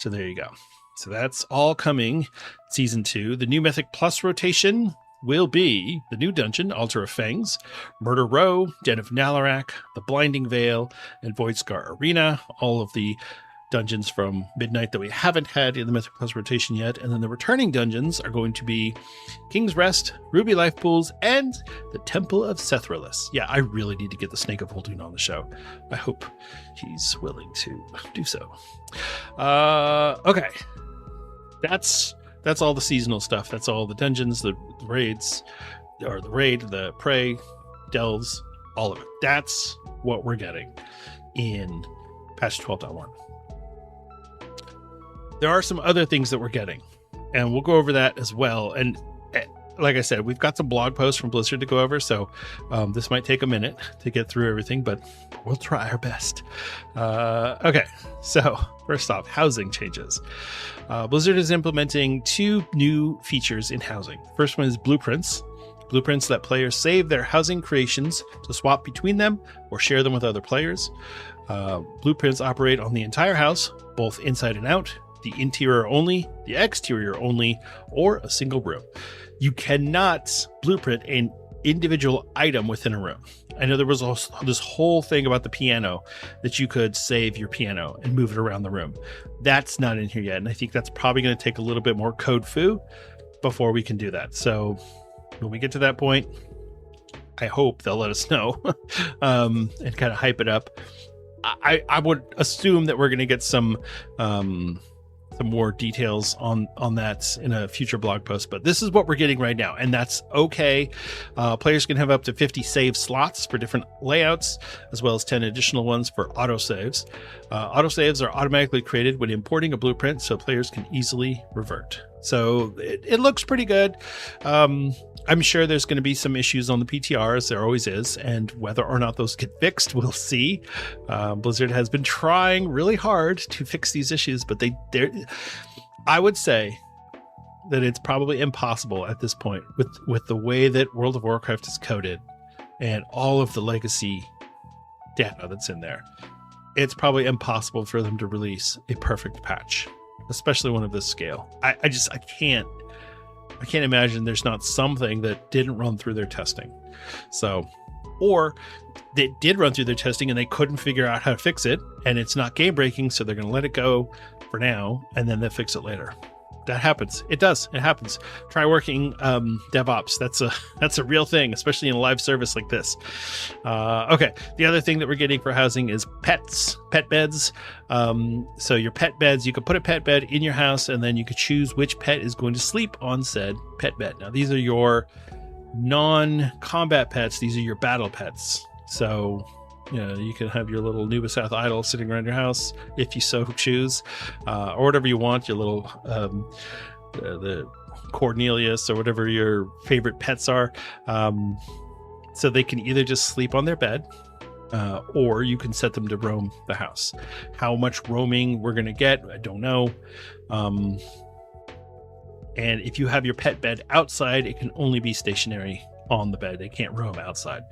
So there you go. So that's all coming Season 2. The new Mythic Plus rotation will be the new dungeon, Altar of Fangs, Murder Row, Den of Nalarak, the Blinding Veil, and Voidscar Arena. All of the dungeons from Midnight that we haven't had in the Mythic Plus rotation yet. And then the returning dungeons are going to be King's Rest, Ruby Life Pools, and the Temple of Sethralus. Yeah, I really need to get the Snake of Holding on the show. I hope he's willing to do so. Okay. That's all the seasonal stuff. That's all the dungeons, the raids, or the raid, the prey, delves, all of it. That's what we're getting in patch 12.1. There are some other things that we're getting, and we'll go over that as well. And like I said, we've got some blog posts from Blizzard to go over, so this might take a minute to get through everything, but we'll try our best. Okay, so first off, housing changes. Blizzard is implementing 2 new features in housing. First one is blueprints. Blueprints let players save their housing creations to swap between them or share them with other players. Blueprints operate on the entire house, both inside and out, the interior only, the exterior only, or a single room. You cannot blueprint an individual item within a room. I know there was also this whole thing about the piano, that you could save your piano and move it around the room. That's not in here yet, and I think that's probably going to take a little bit more code foo before we can do that. So when we get to that point, I hope they'll let us know and kind of hype it up. I would assume that we're going to get some more details on that in a future blog post, but this is what we're getting right now, and that's okay. Players can have up to 50 save slots for different layouts, as well as 10 additional ones for autosaves. Autosaves are automatically created when importing a blueprint, so players can easily revert. So it looks pretty good. I'm sure there's going to be some issues on the PTRs. There always is. And whether or not those get fixed, we'll see. Blizzard has been trying really hard to fix these issues, but I would say that it's probably impossible at this point with the way that World of Warcraft is coded and all of the legacy data that's in there. It's probably impossible for them to release a perfect patch, especially one of this scale. I can't imagine there's not something that didn't run through their testing. So, or they did run through their testing and they couldn't figure out how to fix it, and it's not game breaking, so they're going to let it go for now, and then they'll fix it later. That happens. It does. It happens. Try working DevOps. That's a real thing, especially in a live service like this. Okay. The other thing that we're getting for housing is pet beds. So your pet beds, you could put a pet bed in your house, and then you could choose which pet is going to sleep on said pet bed. Now, these are your non-combat pets. These are your battle pets. So, you can have your little Nubasath idol sitting around your house if you so choose, or whatever you want, your little the Cornelius or whatever your favorite pets are. So they can either just sleep on their bed, or you can set them to roam the house. How much roaming we're going to get, I don't know. And if you have your pet bed outside, it can only be stationary on the bed. They can't roam outside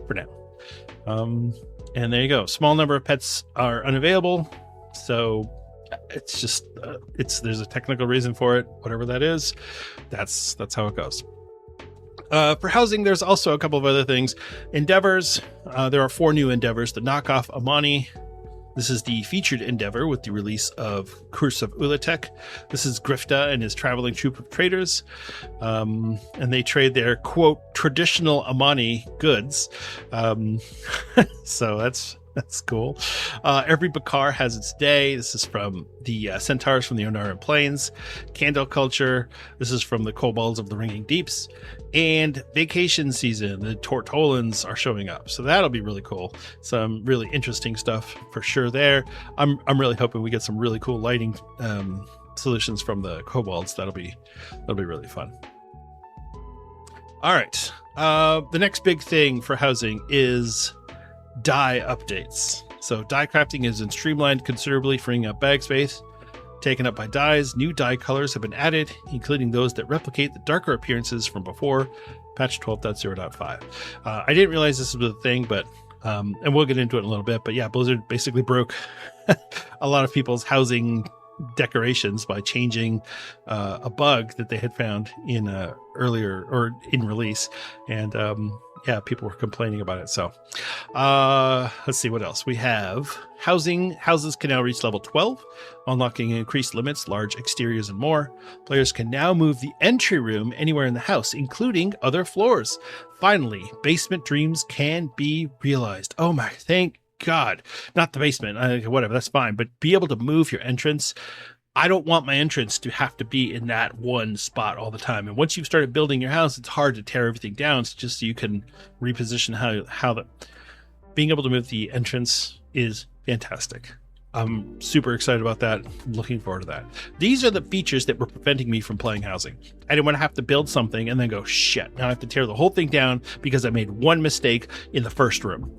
for now. And there you go. Small number of pets are unavailable. So it's just, there's a technical reason for it, whatever that is. That's how it goes. For housing, there's also a couple of other things. Endeavors. There are 4 new endeavors. The knockoff Amani. This is the featured endeavor with the release of Curse of Ula'tek. This is Grifta and his traveling troupe of traders. And they trade their, quote, traditional Amani goods. So that's cool. Every Bakar has its day. This is from the Centaurs from the Onaran Plains. Candle Culture. This is from the Kobolds of the Ringing Deeps. And Vacation Season. The Tortolans are showing up. So that'll be really cool. Some really interesting stuff for sure there. I'm really hoping we get some really cool lighting solutions from the Kobolds. That'll be really fun. All right. The next big thing for housing is dye updates. So dye crafting has been streamlined considerably, freeing up bag space taken up by dyes. New dye colors have been added, including those that replicate the darker appearances from before patch 12.0.5. I didn't realize this was a thing, but and we'll get into it in a little bit, but yeah, Blizzard basically broke a lot of people's housing decorations by changing a bug that they had found in earlier or in release, and yeah, people were complaining about it. So let's see what else we have. Houses can now reach level 12, unlocking increased limits, large exteriors, and more. Players can now move the entry room anywhere in the house, including other floors. Finally, basement dreams can be realized. Oh my, thank God. Not the basement, whatever, that's fine, but be able to move your entrance. I don't want my entrance to have to be in that one spot all the time. And once you've started building your house, it's hard to tear everything down. It's just so you can reposition how the being able to move the entrance is fantastic. I'm super excited about that. Looking forward to that. These are the features that were preventing me from playing housing. I didn't want to have to build something and then go, shit, now I have to tear the whole thing down because I made one mistake in the first room.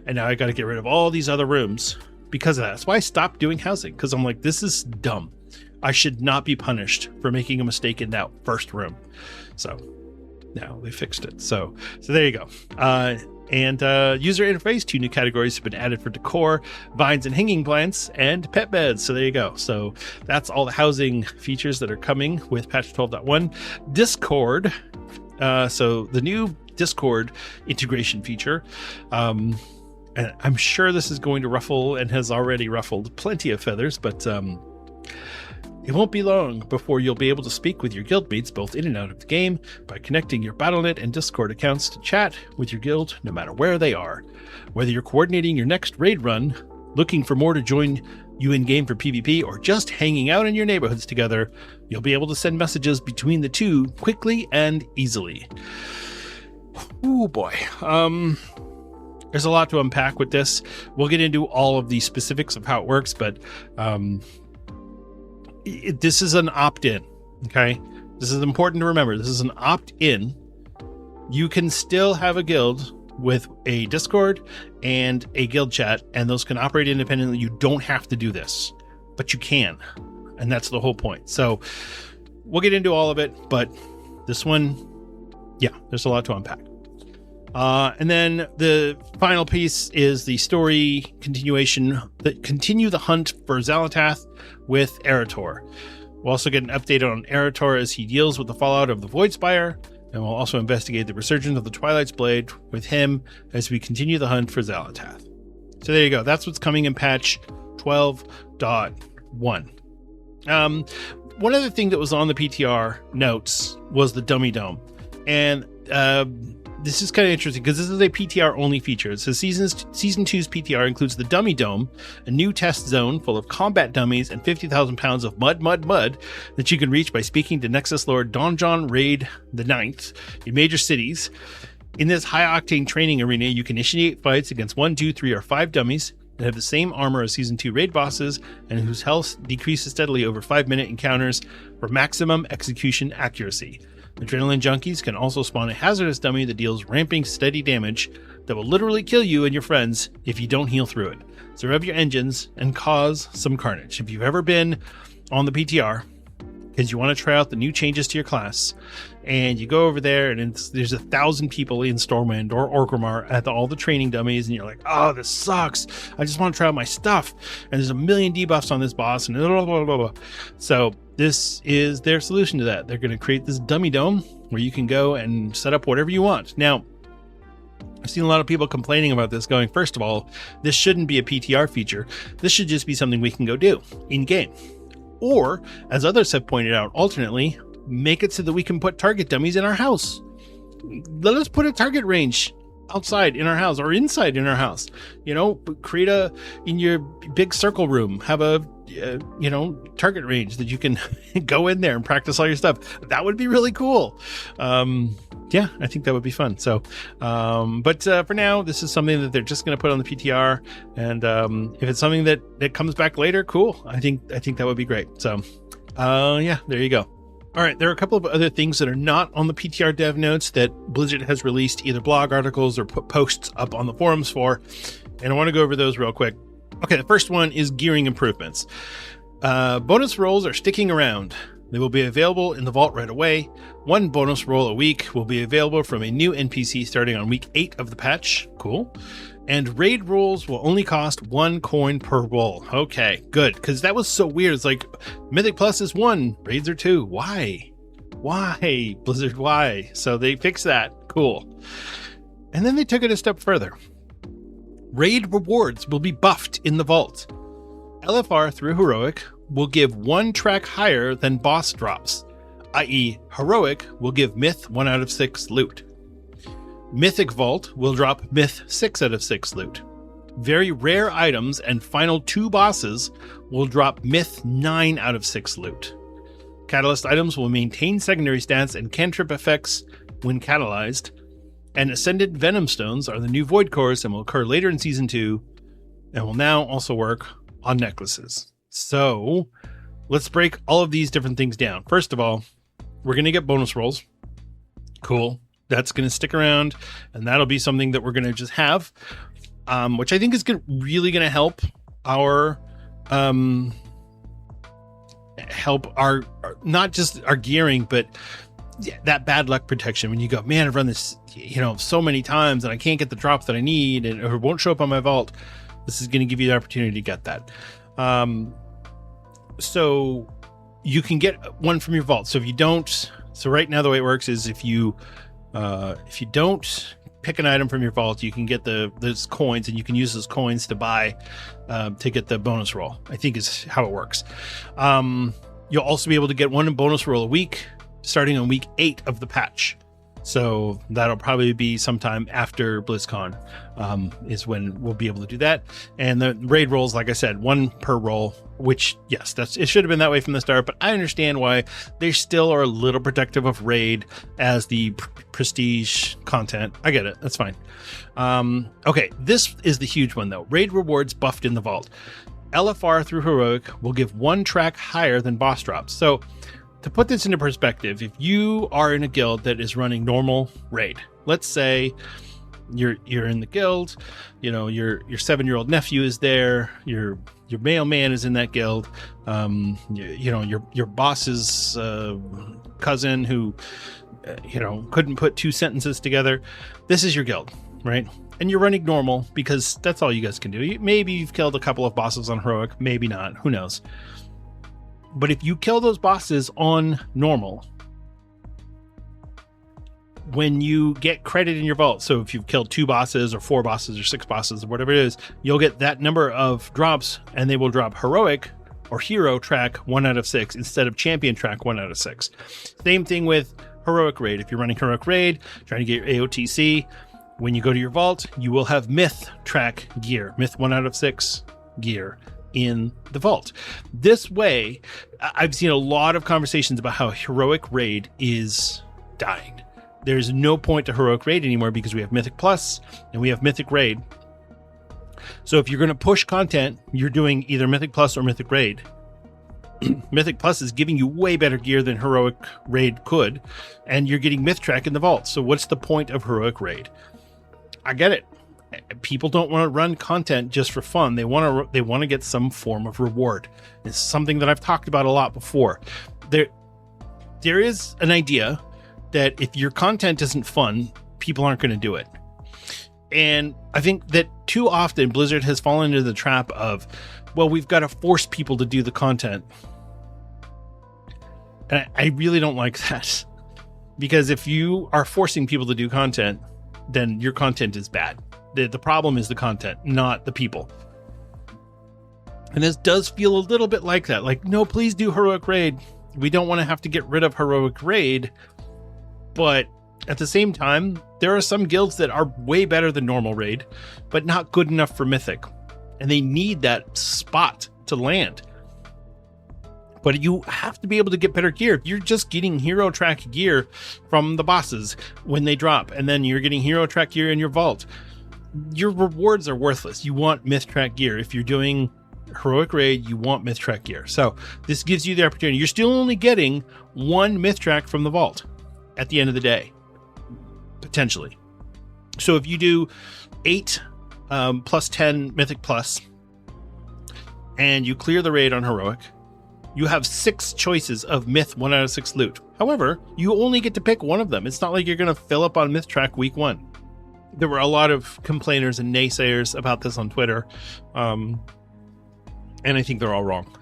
And now I got to get rid of all these other rooms because of that. That's why I stopped doing housing, because I'm like, this is dumb. I should not be punished for making a mistake in that first room. So now they fixed it. So there you go. And user interface, 2 new categories have been added for decor, vines and hanging plants, and pet beds. So there you go. So that's all the housing features that are coming with patch 12.1. Discord. So the new Discord integration feature. And I'm sure this is going to ruffle and has already ruffled plenty of feathers, but it won't be long before you'll be able to speak with your guildmates both in and out of the game by connecting your Battle.net and Discord accounts to chat with your guild no matter where they are. Whether you're coordinating your next raid run, looking for more to join you in-game for PvP, or just hanging out in your neighborhoods together, you'll be able to send messages between the two quickly and easily. Oh boy. There's a lot to unpack with this. We'll get into all of the specifics of how it works, but this is an opt-in, okay? This is important to remember. This is an opt-in. You can still have a guild with a Discord and a guild chat, and those can operate independently. You don't have to do this, but you can, and that's the whole point. So we'll get into all of it, but this one, yeah, there's a lot to unpack. And then the final piece is the story continuation that continue the hunt for Xal'atath with Eretor. We'll also get an update on Eretor as he deals with the fallout of the Voidspire, and we'll also investigate the resurgence of the Twilight's Blade with him as we continue the hunt for Xal'atath. So there you go. That's what's coming in patch 12.1. One other thing that was on the PTR notes was the Dummy Dome. And this is kind of interesting because this is a PTR only feature. It says Season 2's PTR includes the Dummy Dome, a new test zone full of combat dummies and 50,000 pounds of mud that you can reach by speaking to Nexus Lord Donjon Raid the 9th in major cities. In this high-octane training arena, you can initiate fights against 1, 2, 3, or 5 dummies that have the same armor as Season 2 raid bosses and whose health decreases steadily over 5-minute encounters for maximum execution accuracy. Adrenaline junkies can also spawn a hazardous dummy that deals ramping steady damage that will literally kill you and your friends if you don't heal through it. So rev your engines and cause some carnage. If you've ever been on the PTR because you want to try out the new changes to your class, and you go over there and there's 1,000 people in Stormwind or Orgrimmar at all the training dummies, and you're like, oh, this sucks. I just want to try out my stuff. And there's a million debuffs on this boss, and blah, blah, blah, blah. So this is their solution to that. They're going to create this dummy dome where you can go and set up whatever you want. Now, I've seen a lot of people complaining about this, going, first of all, this shouldn't be a PTR feature. This should just be something we can go do in-game. Or, as others have pointed out, alternately, make it so that we can put target dummies in our house. Let us put a target range outside in our house or inside in our house. You know, create in your big circle room, have a target range that you can go in there and practice all your stuff. That would be really cool. Yeah, I think that would be fun. So, but for now, this is something that they're just going to put on the PTR. And if it's something that comes back later, cool. I think that would be great. So, yeah, there you go. All right, there are a couple of other things that are not on the PTR dev notes that Blizzard has released either blog articles or put posts up on the forums for, and I want to go over those real quick. Okay, the first one is gearing improvements. Bonus rolls are sticking around. They will be available in the vault right away. 1 bonus roll a week will be available from a new NPC starting on week 8 of the patch. Cool. And raid rolls will only cost 1 coin per roll. Okay, good. Because that was so weird. It's like, Mythic Plus is 1, raids are 2. Why? Why, Blizzard, why? So they fixed that. Cool. And then they took it a step further. Raid rewards will be buffed in the vault. LFR through Heroic will give 1 track higher than boss drops, i.e. Heroic will give Myth 1 out of 6 loot. Mythic Vault will drop Myth 6 out of 6 loot. Very rare items and final 2 bosses will drop Myth 9 out of 6 loot. Catalyst items will maintain secondary stats and cantrip effects when catalyzed. And Ascended Venom Stones are the new Void Cores and will occur later in Season 2 and will now also work on necklaces. So let's break all of these different things down. First of all, we're going to get bonus rolls. Cool. That's going to stick around, and that'll be something that we're going to just have, which I think is really going to help our not just our gearing, but that bad luck protection. When you go, man, I've run this, so many times and I can't get the drop that I need, and it won't show up on my vault. This is going to give you the opportunity to get that. So you can get one from your vault. So if you don't, right now the way it works is if you don't pick an item from your vault, you can get those coins, and you can use those coins to buy to get the bonus roll, I think is how it works. You'll also be able to get one bonus roll a week starting on week 8 of the patch. So that'll probably be sometime after BlizzCon is when we'll be able to do that. And the raid rolls, like I said, 1 per roll, which, yes, it should have been that way from the start, but I understand why they still are a little protective of raid as the prestige content. I get it. That's fine. Okay, this is the huge one, though. Raid rewards buffed in the vault. LFR through Heroic will give 1 track higher than boss drops. So to put this into perspective, if you are in a guild that is running normal raid, let's say you're in the guild, your 7-year-old nephew is there, your mailman is in that guild, your boss's cousin who couldn't put 2 sentences together. This is your guild, right? And you're running normal because that's all you guys can do. Maybe you've killed a couple of bosses on Heroic, maybe not, who knows. But if you kill those bosses on normal, when you get credit in your vault, so if you've killed 2 bosses or 4 bosses or 6 bosses or whatever it is, you'll get that number of drops, and they will drop Heroic or Hero track 1 out of 6 instead of Champion track 1 out of 6. Same thing with Heroic Raid. If you're running Heroic Raid, trying to get your AOTC, when you go to your vault, you will have Myth track gear, Myth 1 out of 6 gear in the vault. This way, I've seen a lot of conversations about how Heroic Raid is dying. There's no point to Heroic Raid anymore because we have Mythic Plus and we have Mythic Raid. So if you're going to push content, you're doing either Mythic Plus or Mythic Raid. Mythic Plus is giving you way better gear than Heroic Raid could, and you're getting Myth Track in the vault. So what's the point of Heroic Raid? I get it. People don't want to run content just for fun. They want to get some form of reward. It's something that I've talked about a lot before. There is an idea that if your content isn't fun, people aren't going to do it. And I think that too often Blizzard has fallen into the trap of, well, we've got to force people to do the content. And I really don't like that. Because if you are forcing people to do content, then your content is bad. The problem is the content, not the people. And this does feel a little bit like that. Like, no, please do Heroic Raid. We don't want to have to get rid of Heroic Raid. But at the same time, there are some guilds that are way better than normal Raid, but not good enough for Mythic. And they need that spot to land. But you have to be able to get better gear. If you're just getting hero track gear from the bosses when they drop, and then you're getting hero track gear in your vault, your rewards are worthless. You want Myth Track gear. If you're doing Heroic Raid, you want Myth Track gear. So this gives you the opportunity. You're still only getting 1 Myth Track from the vault at the end of the day, potentially. So if you do 8 plus 10 Mythic Plus, and you clear the raid on Heroic, you have 6 choices of Myth 1 out of 6 loot. However, you only get to pick one of them. It's not like you're going to fill up on Myth Track week 1. There were a lot of complainers and naysayers about this on Twitter. And I think they're all wrong.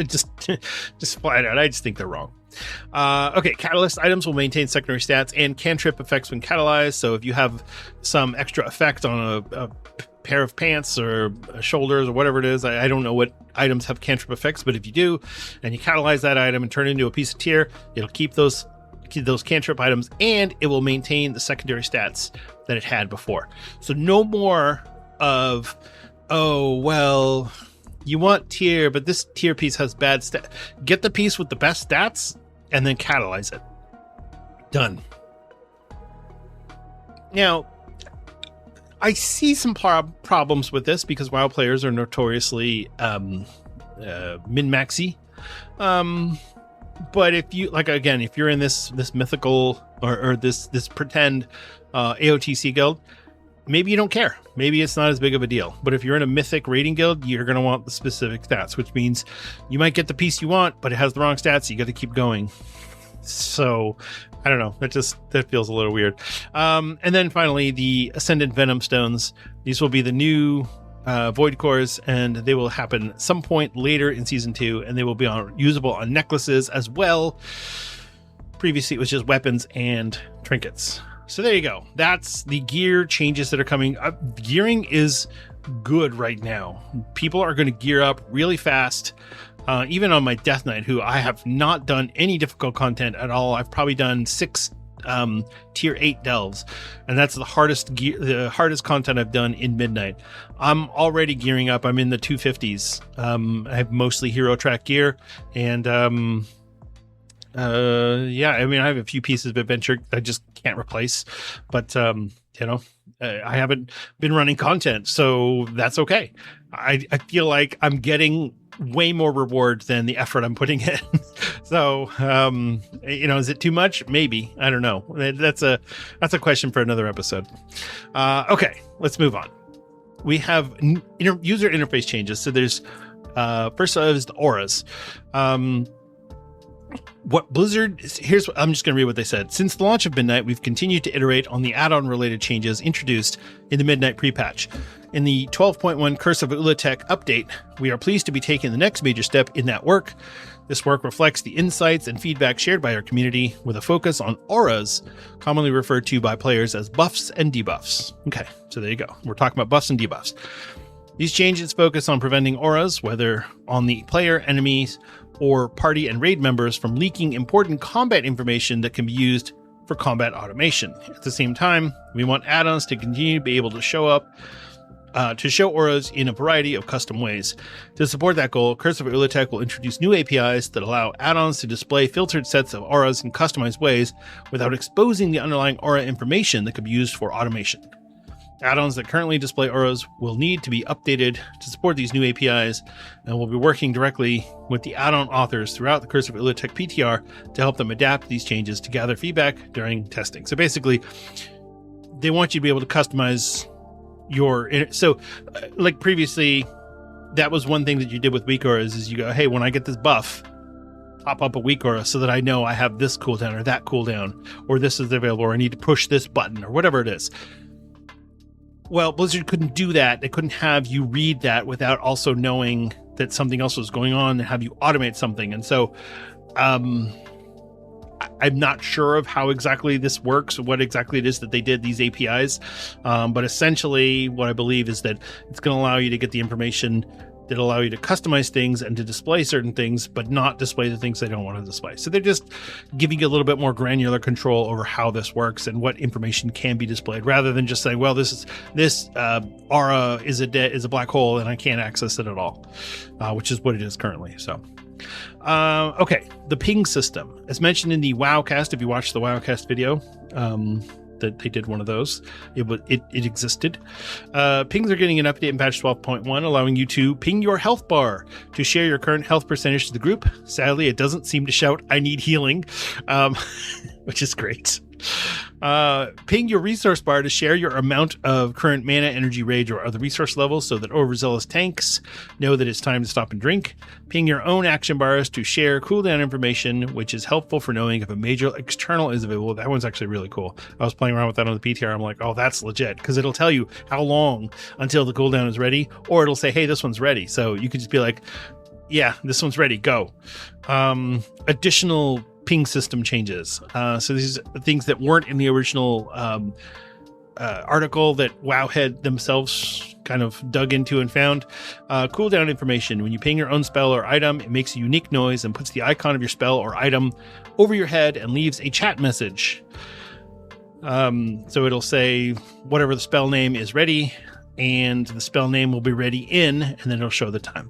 just flat out, I just think they're wrong. Okay, Catalyst items will maintain secondary stats and cantrip effects when catalyzed. So if you have some extra effect on a pair of pants or shoulders or whatever it is, I don't know what items have cantrip effects, but if you do, and you catalyze that item and turn it into a piece of tier, it'll keep those cantrip items, and it will maintain the secondary stats that it had before. So no more of, oh, well, you want tier, but this tier piece has bad stats. Get the piece with the best stats and then catalyze it. Done. Now, I see some problems with this because WoW players are notoriously min-maxy. But if you if you're in this mythical or this pretend AOTC guild, maybe you don't care. Maybe it's not as big of a deal. But if you're in a mythic raiding guild, you're going to want the specific stats, which means you might get the piece you want, but it has the wrong stats. You got to keep going. So I don't know. That feels a little weird. And then finally, the Ascendant Venom Stones. These will be the new Void Cores, and they will happen at some point later in Season 2, and they will be usable on necklaces as well. Previously, it was just weapons and trinkets. So there you go. That's the gear changes that are coming. Gearing is good right now. People are going to gear up really fast. Even on my Death Knight, who I have not done any difficult content at all. I've probably done 6 tier 8 delves, and that's the hardest content I've done in Midnight. I'm already gearing up. I'm in the 250s. I have mostly hero track gear, and I have a few pieces of adventure I just can't replace, but I haven't been running content, so that's okay. I feel like I'm getting way more reward than the effort I'm putting in. So, is it too much? Maybe. I don't know. That's a question for another episode. Okay, let's move on. We have user interface changes. So there's, first is the auras. What Blizzard, I'm just going to read what they said. Since the launch of Midnight, we've continued to iterate on the add-on related changes introduced in the Midnight pre-patch. In the 12.1 Curse of Ula'tek update, we are pleased to be taking the next major step in that work. This work reflects the insights and feedback shared by our community with a focus on auras, commonly referred to by players as buffs and debuffs. Okay, so there you go. We're talking about buffs and debuffs. These changes focus on preventing auras, whether on the player, enemies, or party and raid members, from leaking important combat information that can be used for combat automation. At the same time, we want add-ons to continue to be able to show auras in a variety of custom ways. To support that goal, Curse of Ula'tek will introduce new APIs that allow add-ons to display filtered sets of auras in customized ways without exposing the underlying aura information that could be used for automation. Add-ons that currently display auras will need to be updated to support these new APIs, and we'll be working directly with the add-on authors throughout the Curse of Ula'tek PTR to help them adapt these changes to gather feedback during testing. So basically, they want you to be able to customize like previously, that was one thing that you did with weak auras is you go, hey, when I get this buff, pop up a weak aura so that I know I have this cooldown or that cooldown, or this is available, or I need to push this button or whatever it is. Well, Blizzard couldn't do that. They couldn't have you read that without also knowing that something else was going on and have you automate something. And so I'm not sure of how exactly this works, what exactly it is that they did, these APIs. But essentially what I believe is that it's going to allow you to get the information that allow you to customize things and to display certain things, but not display the things they don't want to display. So they're just giving you a little bit more granular control over how this works and what information can be displayed, rather than just saying, well, this aura is a black hole and I can't access it at all, which is what it is currently. So, okay, the ping system, as mentioned in the WoWcast. If you watched the WoWcast video, that they did one of those. It existed. Pings are getting an update in patch 12.1, allowing you to ping your health bar to share your current health percentage to the group. Sadly, it doesn't seem to shout, I need healing, which is great. Ping your resource bar to share your amount of current mana, energy, rage, or other resource levels so that overzealous tanks know that it's time to stop and drink. Ping your own action bars to share cooldown information, which is helpful for knowing if a major external is available. That one's actually really cool. I was playing around with that on the PTR. I'm like, oh, that's legit, because it'll tell you how long until the cooldown is ready, or it'll say, hey, this one's ready. So you could just be like, yeah, this one's ready, go. Additional ping system changes. So these are things that weren't in the original article that Wowhead themselves kind of dug into and found. Cooldown information. When you ping your own spell or item, it makes a unique noise and puts the icon of your spell or item over your head and leaves a chat message. So it'll say whatever the spell name is ready, and the spell name will be ready in, and then it'll show the time.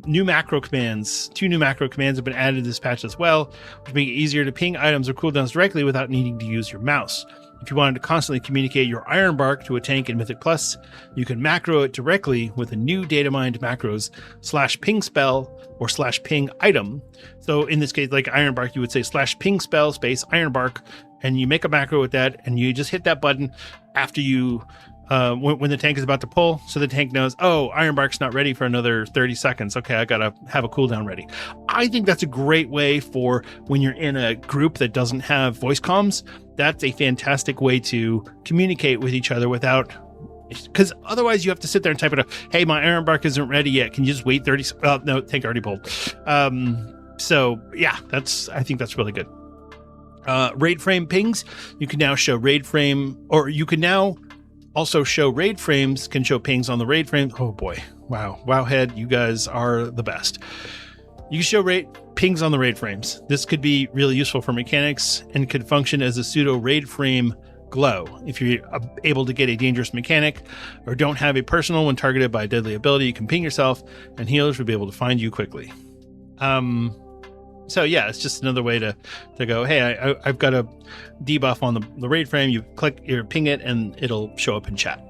New macro commands. 2 new macro commands have been added to this patch as well, which make it easier to ping items or cooldowns directly without needing to use your mouse. If you wanted to constantly communicate your Iron Bark to a tank in Mythic Plus, you can macro it directly with a new data mined macros /ping spell or /ping item. So in this case, like Iron Bark, you would say /ping spell space Iron Bark, and you make a macro with that, and you just hit that button after you when the tank is about to pull, so the tank knows, oh, Iron Bark's not ready for another 30 seconds. Okay, I gotta have a cooldown ready. I think that's a great way for when you're in a group that doesn't have voice comms. That's a fantastic way to communicate with each other without, because otherwise you have to sit there and type it up. Hey, my Iron Bark isn't ready yet. Can you just wait 30? No, tank already pulled. So yeah, I think that's really good. Raid frame pings. You can now show raid frame, or you can now also show raid frames, can show pings on the raid frame. Oh boy. Wow. Wowhead, you guys are the best. You can show pings on the raid frames. This could be really useful for mechanics and could function as a pseudo raid frame glow. If you're able to get a dangerous mechanic or don't have a personal when targeted by a deadly ability, you can ping yourself and healers will be able to find you quickly. So yeah, it's just another way to go, hey, I've got a debuff on the raid frame. You click, you ping it, and it'll show up in chat.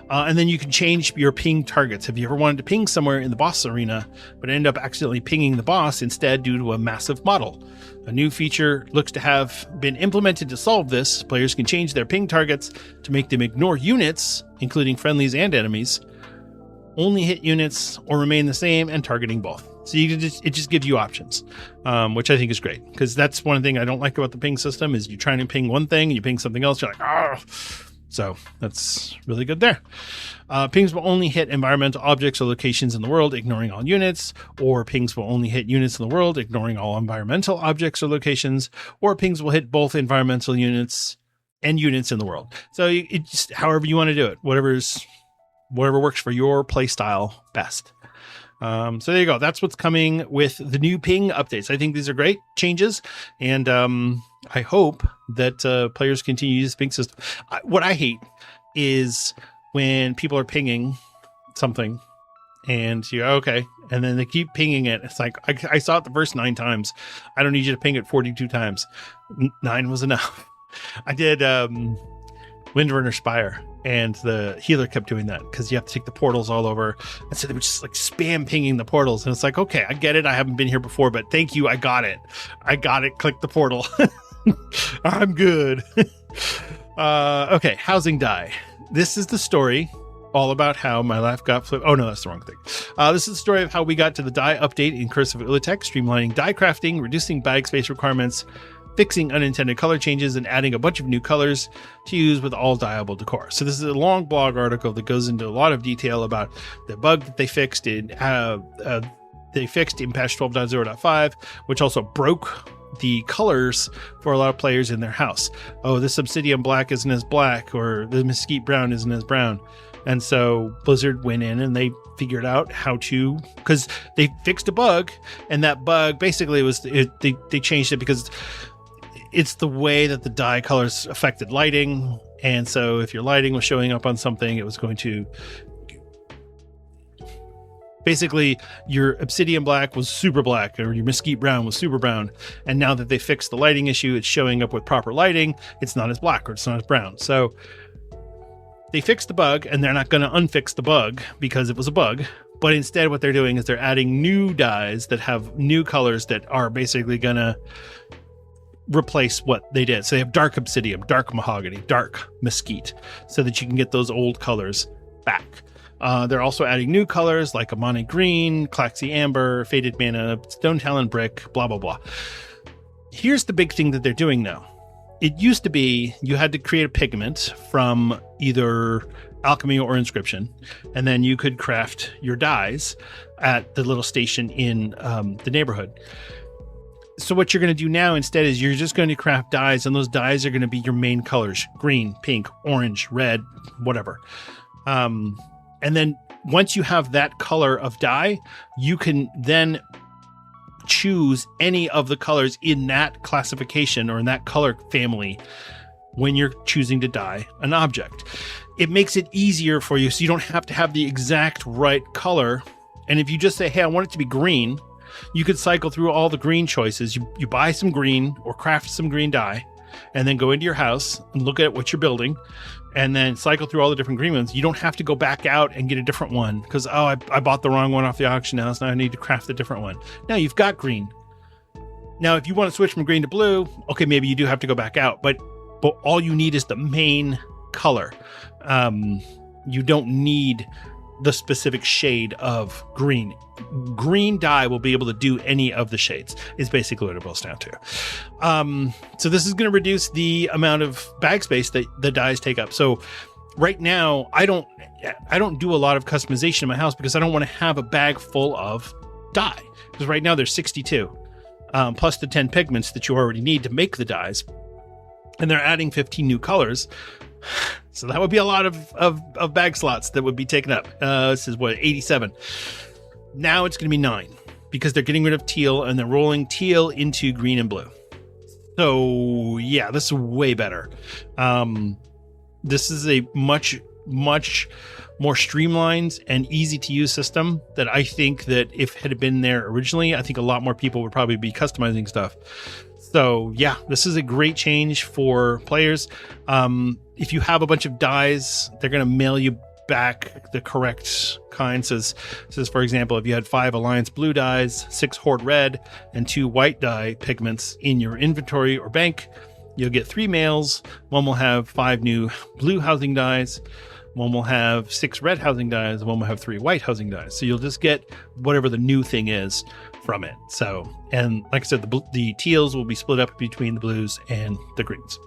And then you can change your ping targets. Have you ever wanted to ping somewhere in the boss arena, but end up accidentally pinging the boss instead due to a massive model? A new feature looks to have been implemented to solve this. Players can change their ping targets to make them ignore units, including friendlies and enemies, only hit units, or remain the same and targeting both. So it just gives you options, which I think is great, because that's one thing I don't like about the ping system is you're trying to ping one thing, you ping something else, you're like, ah. So that's really good there. Pings will only hit environmental objects or locations in the world, ignoring all units, or pings will only hit units in the world, ignoring all environmental objects or locations, or pings will hit both environmental units and units in the world. So it just, however you want to do it, whatever works for your play style best. So there you go. That's what's coming with the new ping updates. I think these are great changes, and I hope that players continue to use the ping system. What I hate is when people are pinging something, and you're okay, and then they keep pinging it. It's like, I saw it the first 9 times. I don't need you to ping it 42 times. 9 was enough. I did Windrunner Spire, and the healer kept doing that because you have to take the portals all over. And so they were just like spam pinging the portals. And it's like, okay, I get it. I haven't been here before, but thank you. I got it. Click the portal. I'm good. Okay. Housing die. This is the story all about how my life got flipped. Oh no, that's the wrong thing. This is the story of how we got to the die update in Curse of Ula'tek, streamlining die crafting, reducing bag space requirements, fixing unintended color changes, and adding a bunch of new colors to use with all dyeable decor. So this is a long blog article that goes into a lot of detail about the bug that they fixed in patch 12.0.5, which also broke the colors for a lot of players in their house. Oh, this obsidian black isn't as black, or the mesquite brown isn't as brown. And so Blizzard went in and they figured out how to, because they fixed a bug, and that bug basically was, they changed it because it's the way that the dye colors affected lighting. And so if your lighting was showing up on something, it was going to, basically your obsidian black was super black, or your mesquite brown was super brown. And now that they fixed the lighting issue, it's showing up with proper lighting. It's not as black, or it's not as brown. So they fixed the bug, and they're not going to unfix the bug because it was a bug. But instead what they're doing is they're adding new dyes that have new colors that are basically going to replace what they did. So they have dark obsidian, dark mahogany, dark mesquite, so that you can get those old colors back. They're also adding new colors like Amani Green, Claxy Amber, Faded Mana, Stone Talon Brick, blah, blah, blah. Here's the big thing that they're doing now. It used to be you had to create a pigment from either alchemy or inscription, and then you could craft your dyes at the little station in the neighborhood. So what you're going to do now instead is you're just going to craft dyes, and those dyes are going to be your main colors: green, pink, orange, red, whatever. And then once you have that color of dye, you can then choose any of the colors in that classification or in that color family when you're choosing to dye an object. It makes it easier for you so you don't have to have the exact right color. And if you just say, hey, I want it to be green, you could cycle through all the green choices. You buy some green or craft some green dye, and then go into your house and look at what you're building, and then cycle through all the different green ones. You don't have to go back out and get a different one because, I bought the wrong one off the auction house. Now I need to craft a different one. Now you've got green. Now, if you want to switch from green to blue, okay, maybe you do have to go back out, but all you need is the main color. You don't need the specific shade of green. Green dye will be able to do any of the shades, is basically what it boils down to. So this is going to reduce the amount of bag space that the dyes take up. So right now, I don't do a lot of customization in my house because I don't want to have a bag full of dye. Because right now there's 62, plus the 10 pigments that you already need to make the dyes. And they're adding 15 new colors. So that would be a lot of bag slots that would be taken up. This is 87. Now it's going to be 9 because they're getting rid of teal and they're rolling teal into green and blue. So yeah, this is way better. This is a much more streamlined and easy to use system that I think that if it had been there originally, I think a lot more people would probably be customizing stuff. So yeah, this is a great change for players. If you have a bunch of dyes, they're going to mail you back the correct kind. Says for example, if you had 5 Alliance blue dyes, 6 Horde red, and 2 white dye pigments in your inventory or bank, you'll get 3 mails. One will have 5 new blue housing dyes. One will have 6 red housing dyes. One will have 3 white housing dyes. So you'll just get whatever the new thing is from it. So, and like I said, the teals will be split up between the blues and the greens.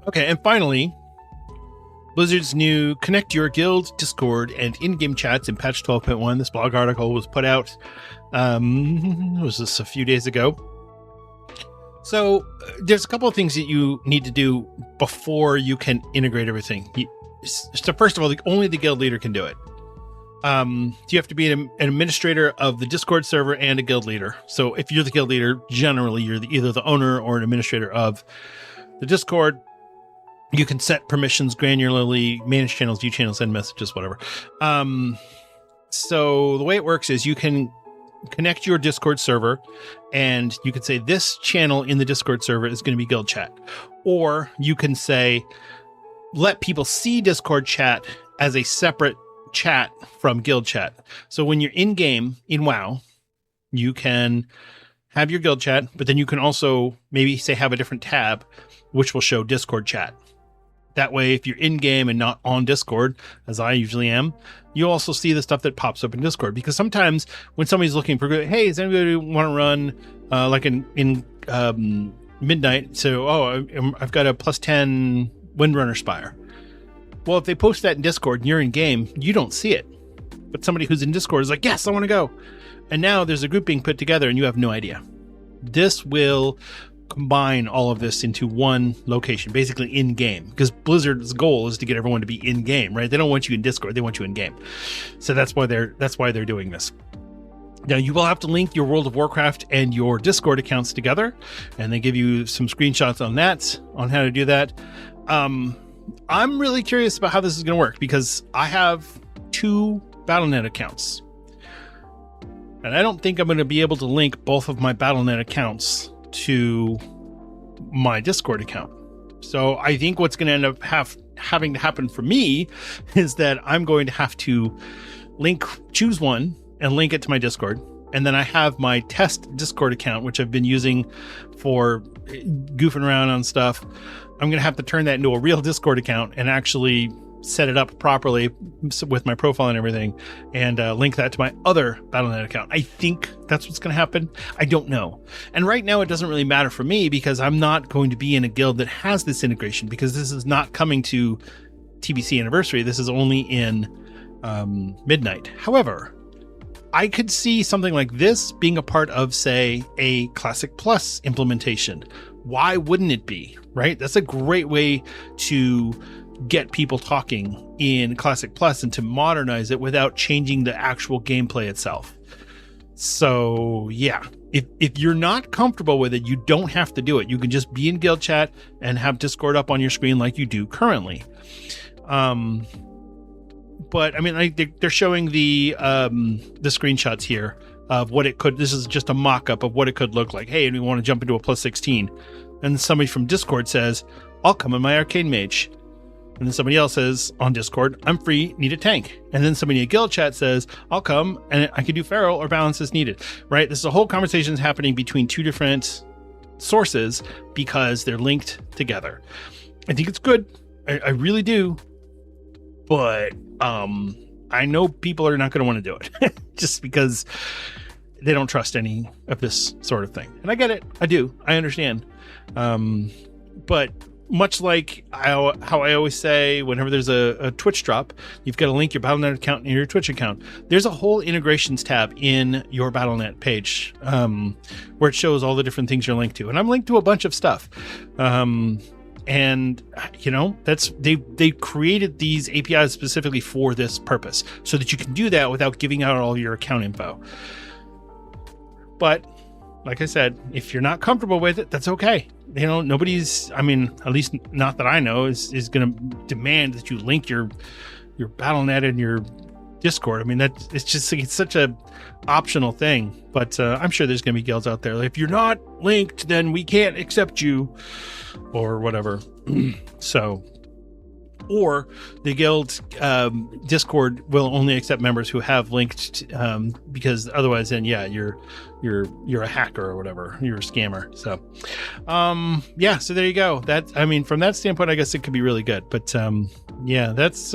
Okay, and finally, Blizzard's new Connect Your Guild, Discord, and in-game chats in patch 12.1. This blog article was put out, was this a few days ago? So there's a couple of things that you need to do before you can integrate everything. So first of all, only the guild leader can do it. You have to be an administrator of the Discord server and a guild leader. So if you're the guild leader, generally you're either the owner or an administrator of the Discord. You can set permissions granularly, manage channels, view channels, send messages, whatever. So the way it works is you can connect your Discord server and you can say this channel in the Discord server is going to be guild chat. Or you can say, let people see Discord chat as a separate chat from guild chat. So when you're in game in WoW, you can have your guild chat, but then you can also maybe say have a different tab which will show Discord chat. That way, if you're in game and not on Discord, as I usually am, you'll also see the stuff that pops up in Discord. Because sometimes when somebody's looking for, hey, does anybody want to run like in Midnight? So, I've got a +10 Windrunner Spire. Well, if they post that in Discord and you're in game, you don't see it. But somebody who's in Discord is like, yes, I want to go. And now there's a group being put together and you have no idea. This will combine all of this into one location, basically in game, because Blizzard's goal is to get everyone to be in game, right? They don't want you in Discord, they want you in game. So that's why they're doing this. Now you will have to link your World of Warcraft and your Discord accounts together, and they give you some screenshots on that, on how to do that. I'm really curious about how this is going to work because I have 2 Battle.net accounts, and I don't think I'm going to be able to link both of my Battle.net accounts to my Discord account. So I think what's going to end up having to happen for me is that I'm going to have to choose one and link it to my Discord. And then I have my test Discord account, which I've been using for goofing around on stuff. I'm going to have to turn that into a real Discord account and actually set it up properly with my profile and everything and link that to my other Battle.net account. I think that's what's going to happen. I don't know. And right now it doesn't really matter for me because I'm not going to be in a guild that has this integration because this is not coming to TBC Anniversary. This is only in Midnight. However, I could see something like this being a part of, say, a Classic Plus implementation. Why wouldn't it be, right? That's a great way to get people talking in Classic Plus and to modernize it without changing the actual gameplay itself. So yeah, if you're not comfortable with it, you don't have to do it. You can just be in guild chat and have Discord up on your screen like you do currently. But I mean, they're showing the screenshots here of what it could. This is just a mock-up of what it could look like. Hey, and we want to jump into a plus 16, and somebody from Discord says, "I'll come in my arcane mage." And then somebody else says on Discord, "I'm free, need a tank." And then somebody in guild chat says, "I'll come and I can do feral or balance as needed." Right? This is a whole conversation happening between two different sources because they're linked together. I think it's good. I really do. But I know people are not going to want to do it just because they don't trust any of this sort of thing. And I get it. I do. I understand. But much like how I always say, whenever there's a Twitch drop, you've got to link your Battle.net account and your Twitch account. There's a whole integrations tab in your Battle.net page where it shows all the different things you're linked to. And I'm linked to a bunch of stuff. And you know, that's they created these APIs specifically for this purpose, so that you can do that without giving out all your account info. But like I said, if you're not comfortable with it, that's okay. You know, nobody's, I mean, at least not that I know, is going to demand that you link your Battle.net and your Discord. I mean, it's such a optional thing. But I'm sure there's going to be guilds out there like, if you're not linked, then we can't accept you, or whatever. So, or the guild Discord will only accept members who have linked, because otherwise, then yeah, you're a hacker or whatever. You're a scammer. So, yeah. So there you go. That, I mean, from that standpoint, I guess it could be really good. But yeah, that's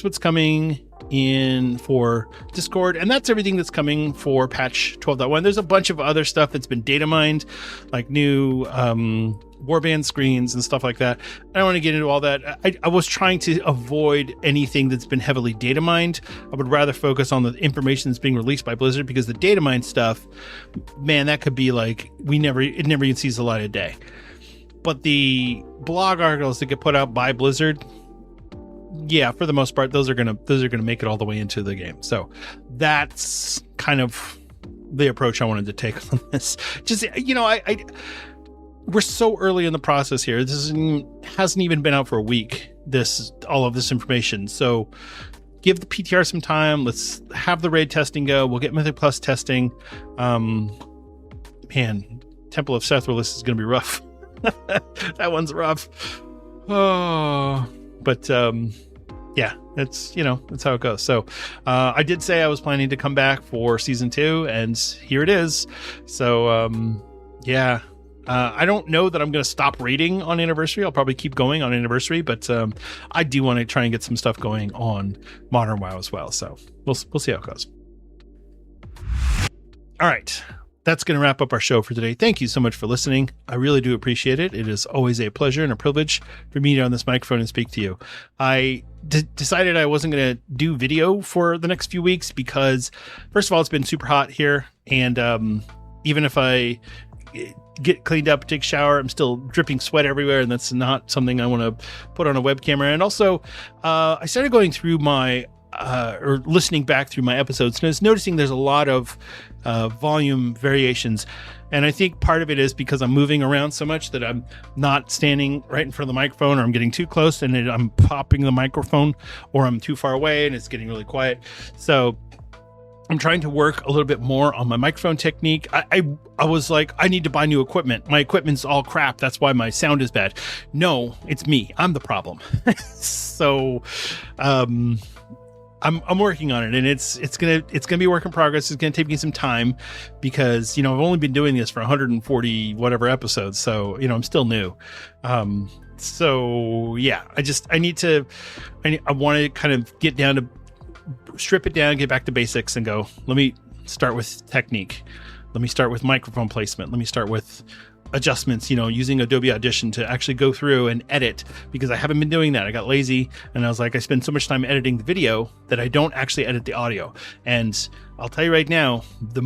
what's coming in for Discord, and that's everything that's coming for patch 12.1. There's a bunch of other stuff that's been data mined, like new warband screens and stuff like that. I don't want to get into all that. I was trying to avoid anything that's been heavily data mined. I would rather focus on the information that's being released by Blizzard, because the data mine stuff, man, that could be like it never even sees the light of day. But the blog articles that get put out by Blizzard, yeah, for the most part, those are gonna make it all the way into the game. So that's kind of the approach I wanted to take on this. Just, you know, we're so early in the process here. This hasn't even been out for a week. All of this information. So give the PTR some time. Let's have the raid testing go. We'll get Mythic Plus testing. Man, Temple of Sethralus is gonna be rough. That one's rough. Oh. But yeah, that's how it goes. So I did say I was planning to come back for season 2, and here it is. So yeah, I don't know that I'm going to stop raiding on Anniversary. I'll probably keep going on Anniversary, but I do want to try and get some stuff going on Modern WoW as well. So we'll see how it goes. All right. That's going to wrap up our show for today. Thank you so much for listening. I really do appreciate it. It is always a pleasure and a privilege for me to get on this microphone and speak to you. I decided I wasn't going to do video for the next few weeks because, first of all, it's been super hot here. And even if I get cleaned up, take a shower, I'm still dripping sweat everywhere. And that's not something I want to put on a web camera. And also, I started going through or listening back through my episodes, and I was noticing there's a lot of volume variations. And I think part of it is because I'm moving around so much that I'm not standing right in front of the microphone, or I'm getting too close and I'm popping the microphone, or I'm too far away and it's getting really quiet. So I'm trying to work a little bit more on my microphone technique. I was like, I need to buy new equipment. My equipment's all crap. That's why my sound is bad. No, it's me. I'm the problem. So, I'm working on it, and it's gonna be a work in progress. It's gonna take me some time because I've only been doing this for 140 whatever episodes, so I'm still new. So yeah, I want to kind of get down to strip it down, get back to basics, and go. Let me start with technique. Let me start with microphone placement. Let me start with adjustments, using Adobe Audition to actually go through and edit, because I haven't been doing that. I got lazy, and I was like, I spend so much time editing the video that I don't actually edit the audio. And I'll tell you right now, the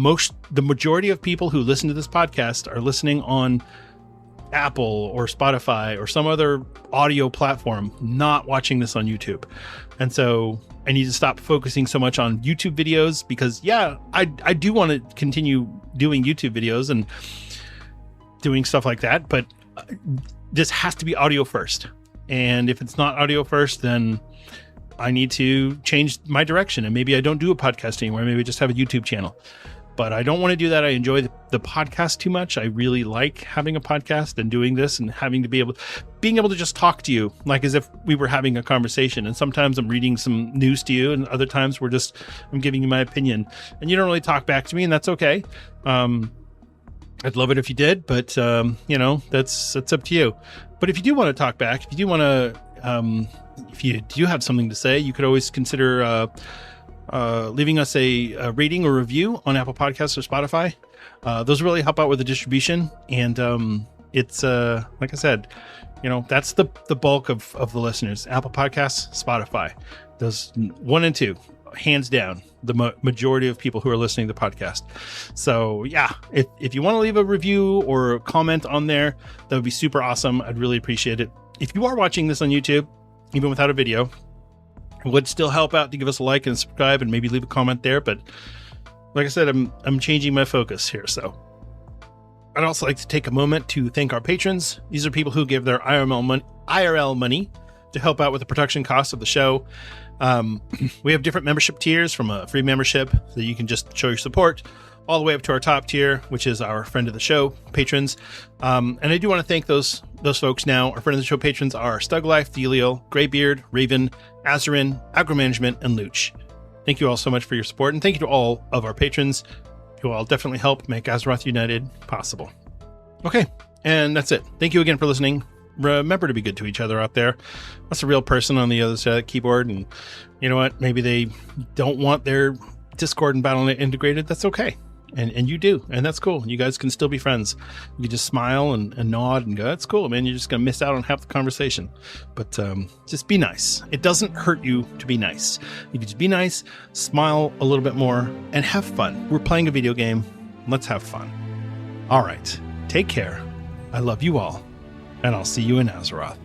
majority of people who listen to this podcast are listening on Apple or Spotify or some other audio platform, not watching this on YouTube. And so I need to stop focusing so much on YouTube videos because, yeah, I do want to continue doing YouTube videos and doing stuff like that, but this has to be audio first. And if it's not audio first, then I need to change my direction. And maybe I don't do a podcast anymore. Maybe I just have a YouTube channel. But I don't want to do that. I enjoy the podcast too much. I really like having a podcast and doing this and being able to just talk to you like as if we were having a conversation. And sometimes I'm reading some news to you, and other times I'm giving you my opinion, and you don't really talk back to me, and that's okay. I'd love it if you did, but that's up to you. But if you do want to talk back, if you do want to, if you do have something to say, you could always consider leaving us a rating or review on Apple Podcasts or Spotify. Those really help out with the distribution. And it's like I said, that's the bulk of the listeners. Apple Podcasts, Spotify. Those 1 and 2, hands down, the majority of people who are listening to the podcast. So yeah, if you want to leave a review or a comment on there, that would be super awesome. I'd really appreciate it. If you are watching this on YouTube, even without a video, it would still help out to give us a like and subscribe and maybe leave a comment there. But like I said, I'm changing my focus here. So I'd also like to take a moment to thank our patrons. These are people who give their IRL money to help out with the production costs of the show. We have different membership tiers, from a free membership that you can just show your support, all the way up to our top tier, which is our friend of the show patrons. And I do want to thank those folks now. Our friend of the show patrons are Stuglife, Delial, Greybeard, Raven, Azerin, Agromanagement, and Lich. Thank you all so much for your support, and thank you to all of our patrons who all definitely help make Azeroth United possible. Okay, and that's it. Thank you again for listening. Remember to be good to each other out there. That's a real person on the other side of the keyboard, and you know what? Maybe they don't want their Discord and Battle.net integrated. That's okay. And you do, and that's cool. You guys can still be friends. You can just smile and nod and go, that's cool, man. You're just going to miss out on half the conversation. But just be nice. It doesn't hurt you to be nice. You can just be nice, smile a little bit more, and have fun. We're playing a video game. Let's have fun. All right. Take care. I love you all, and I'll see you in Azeroth.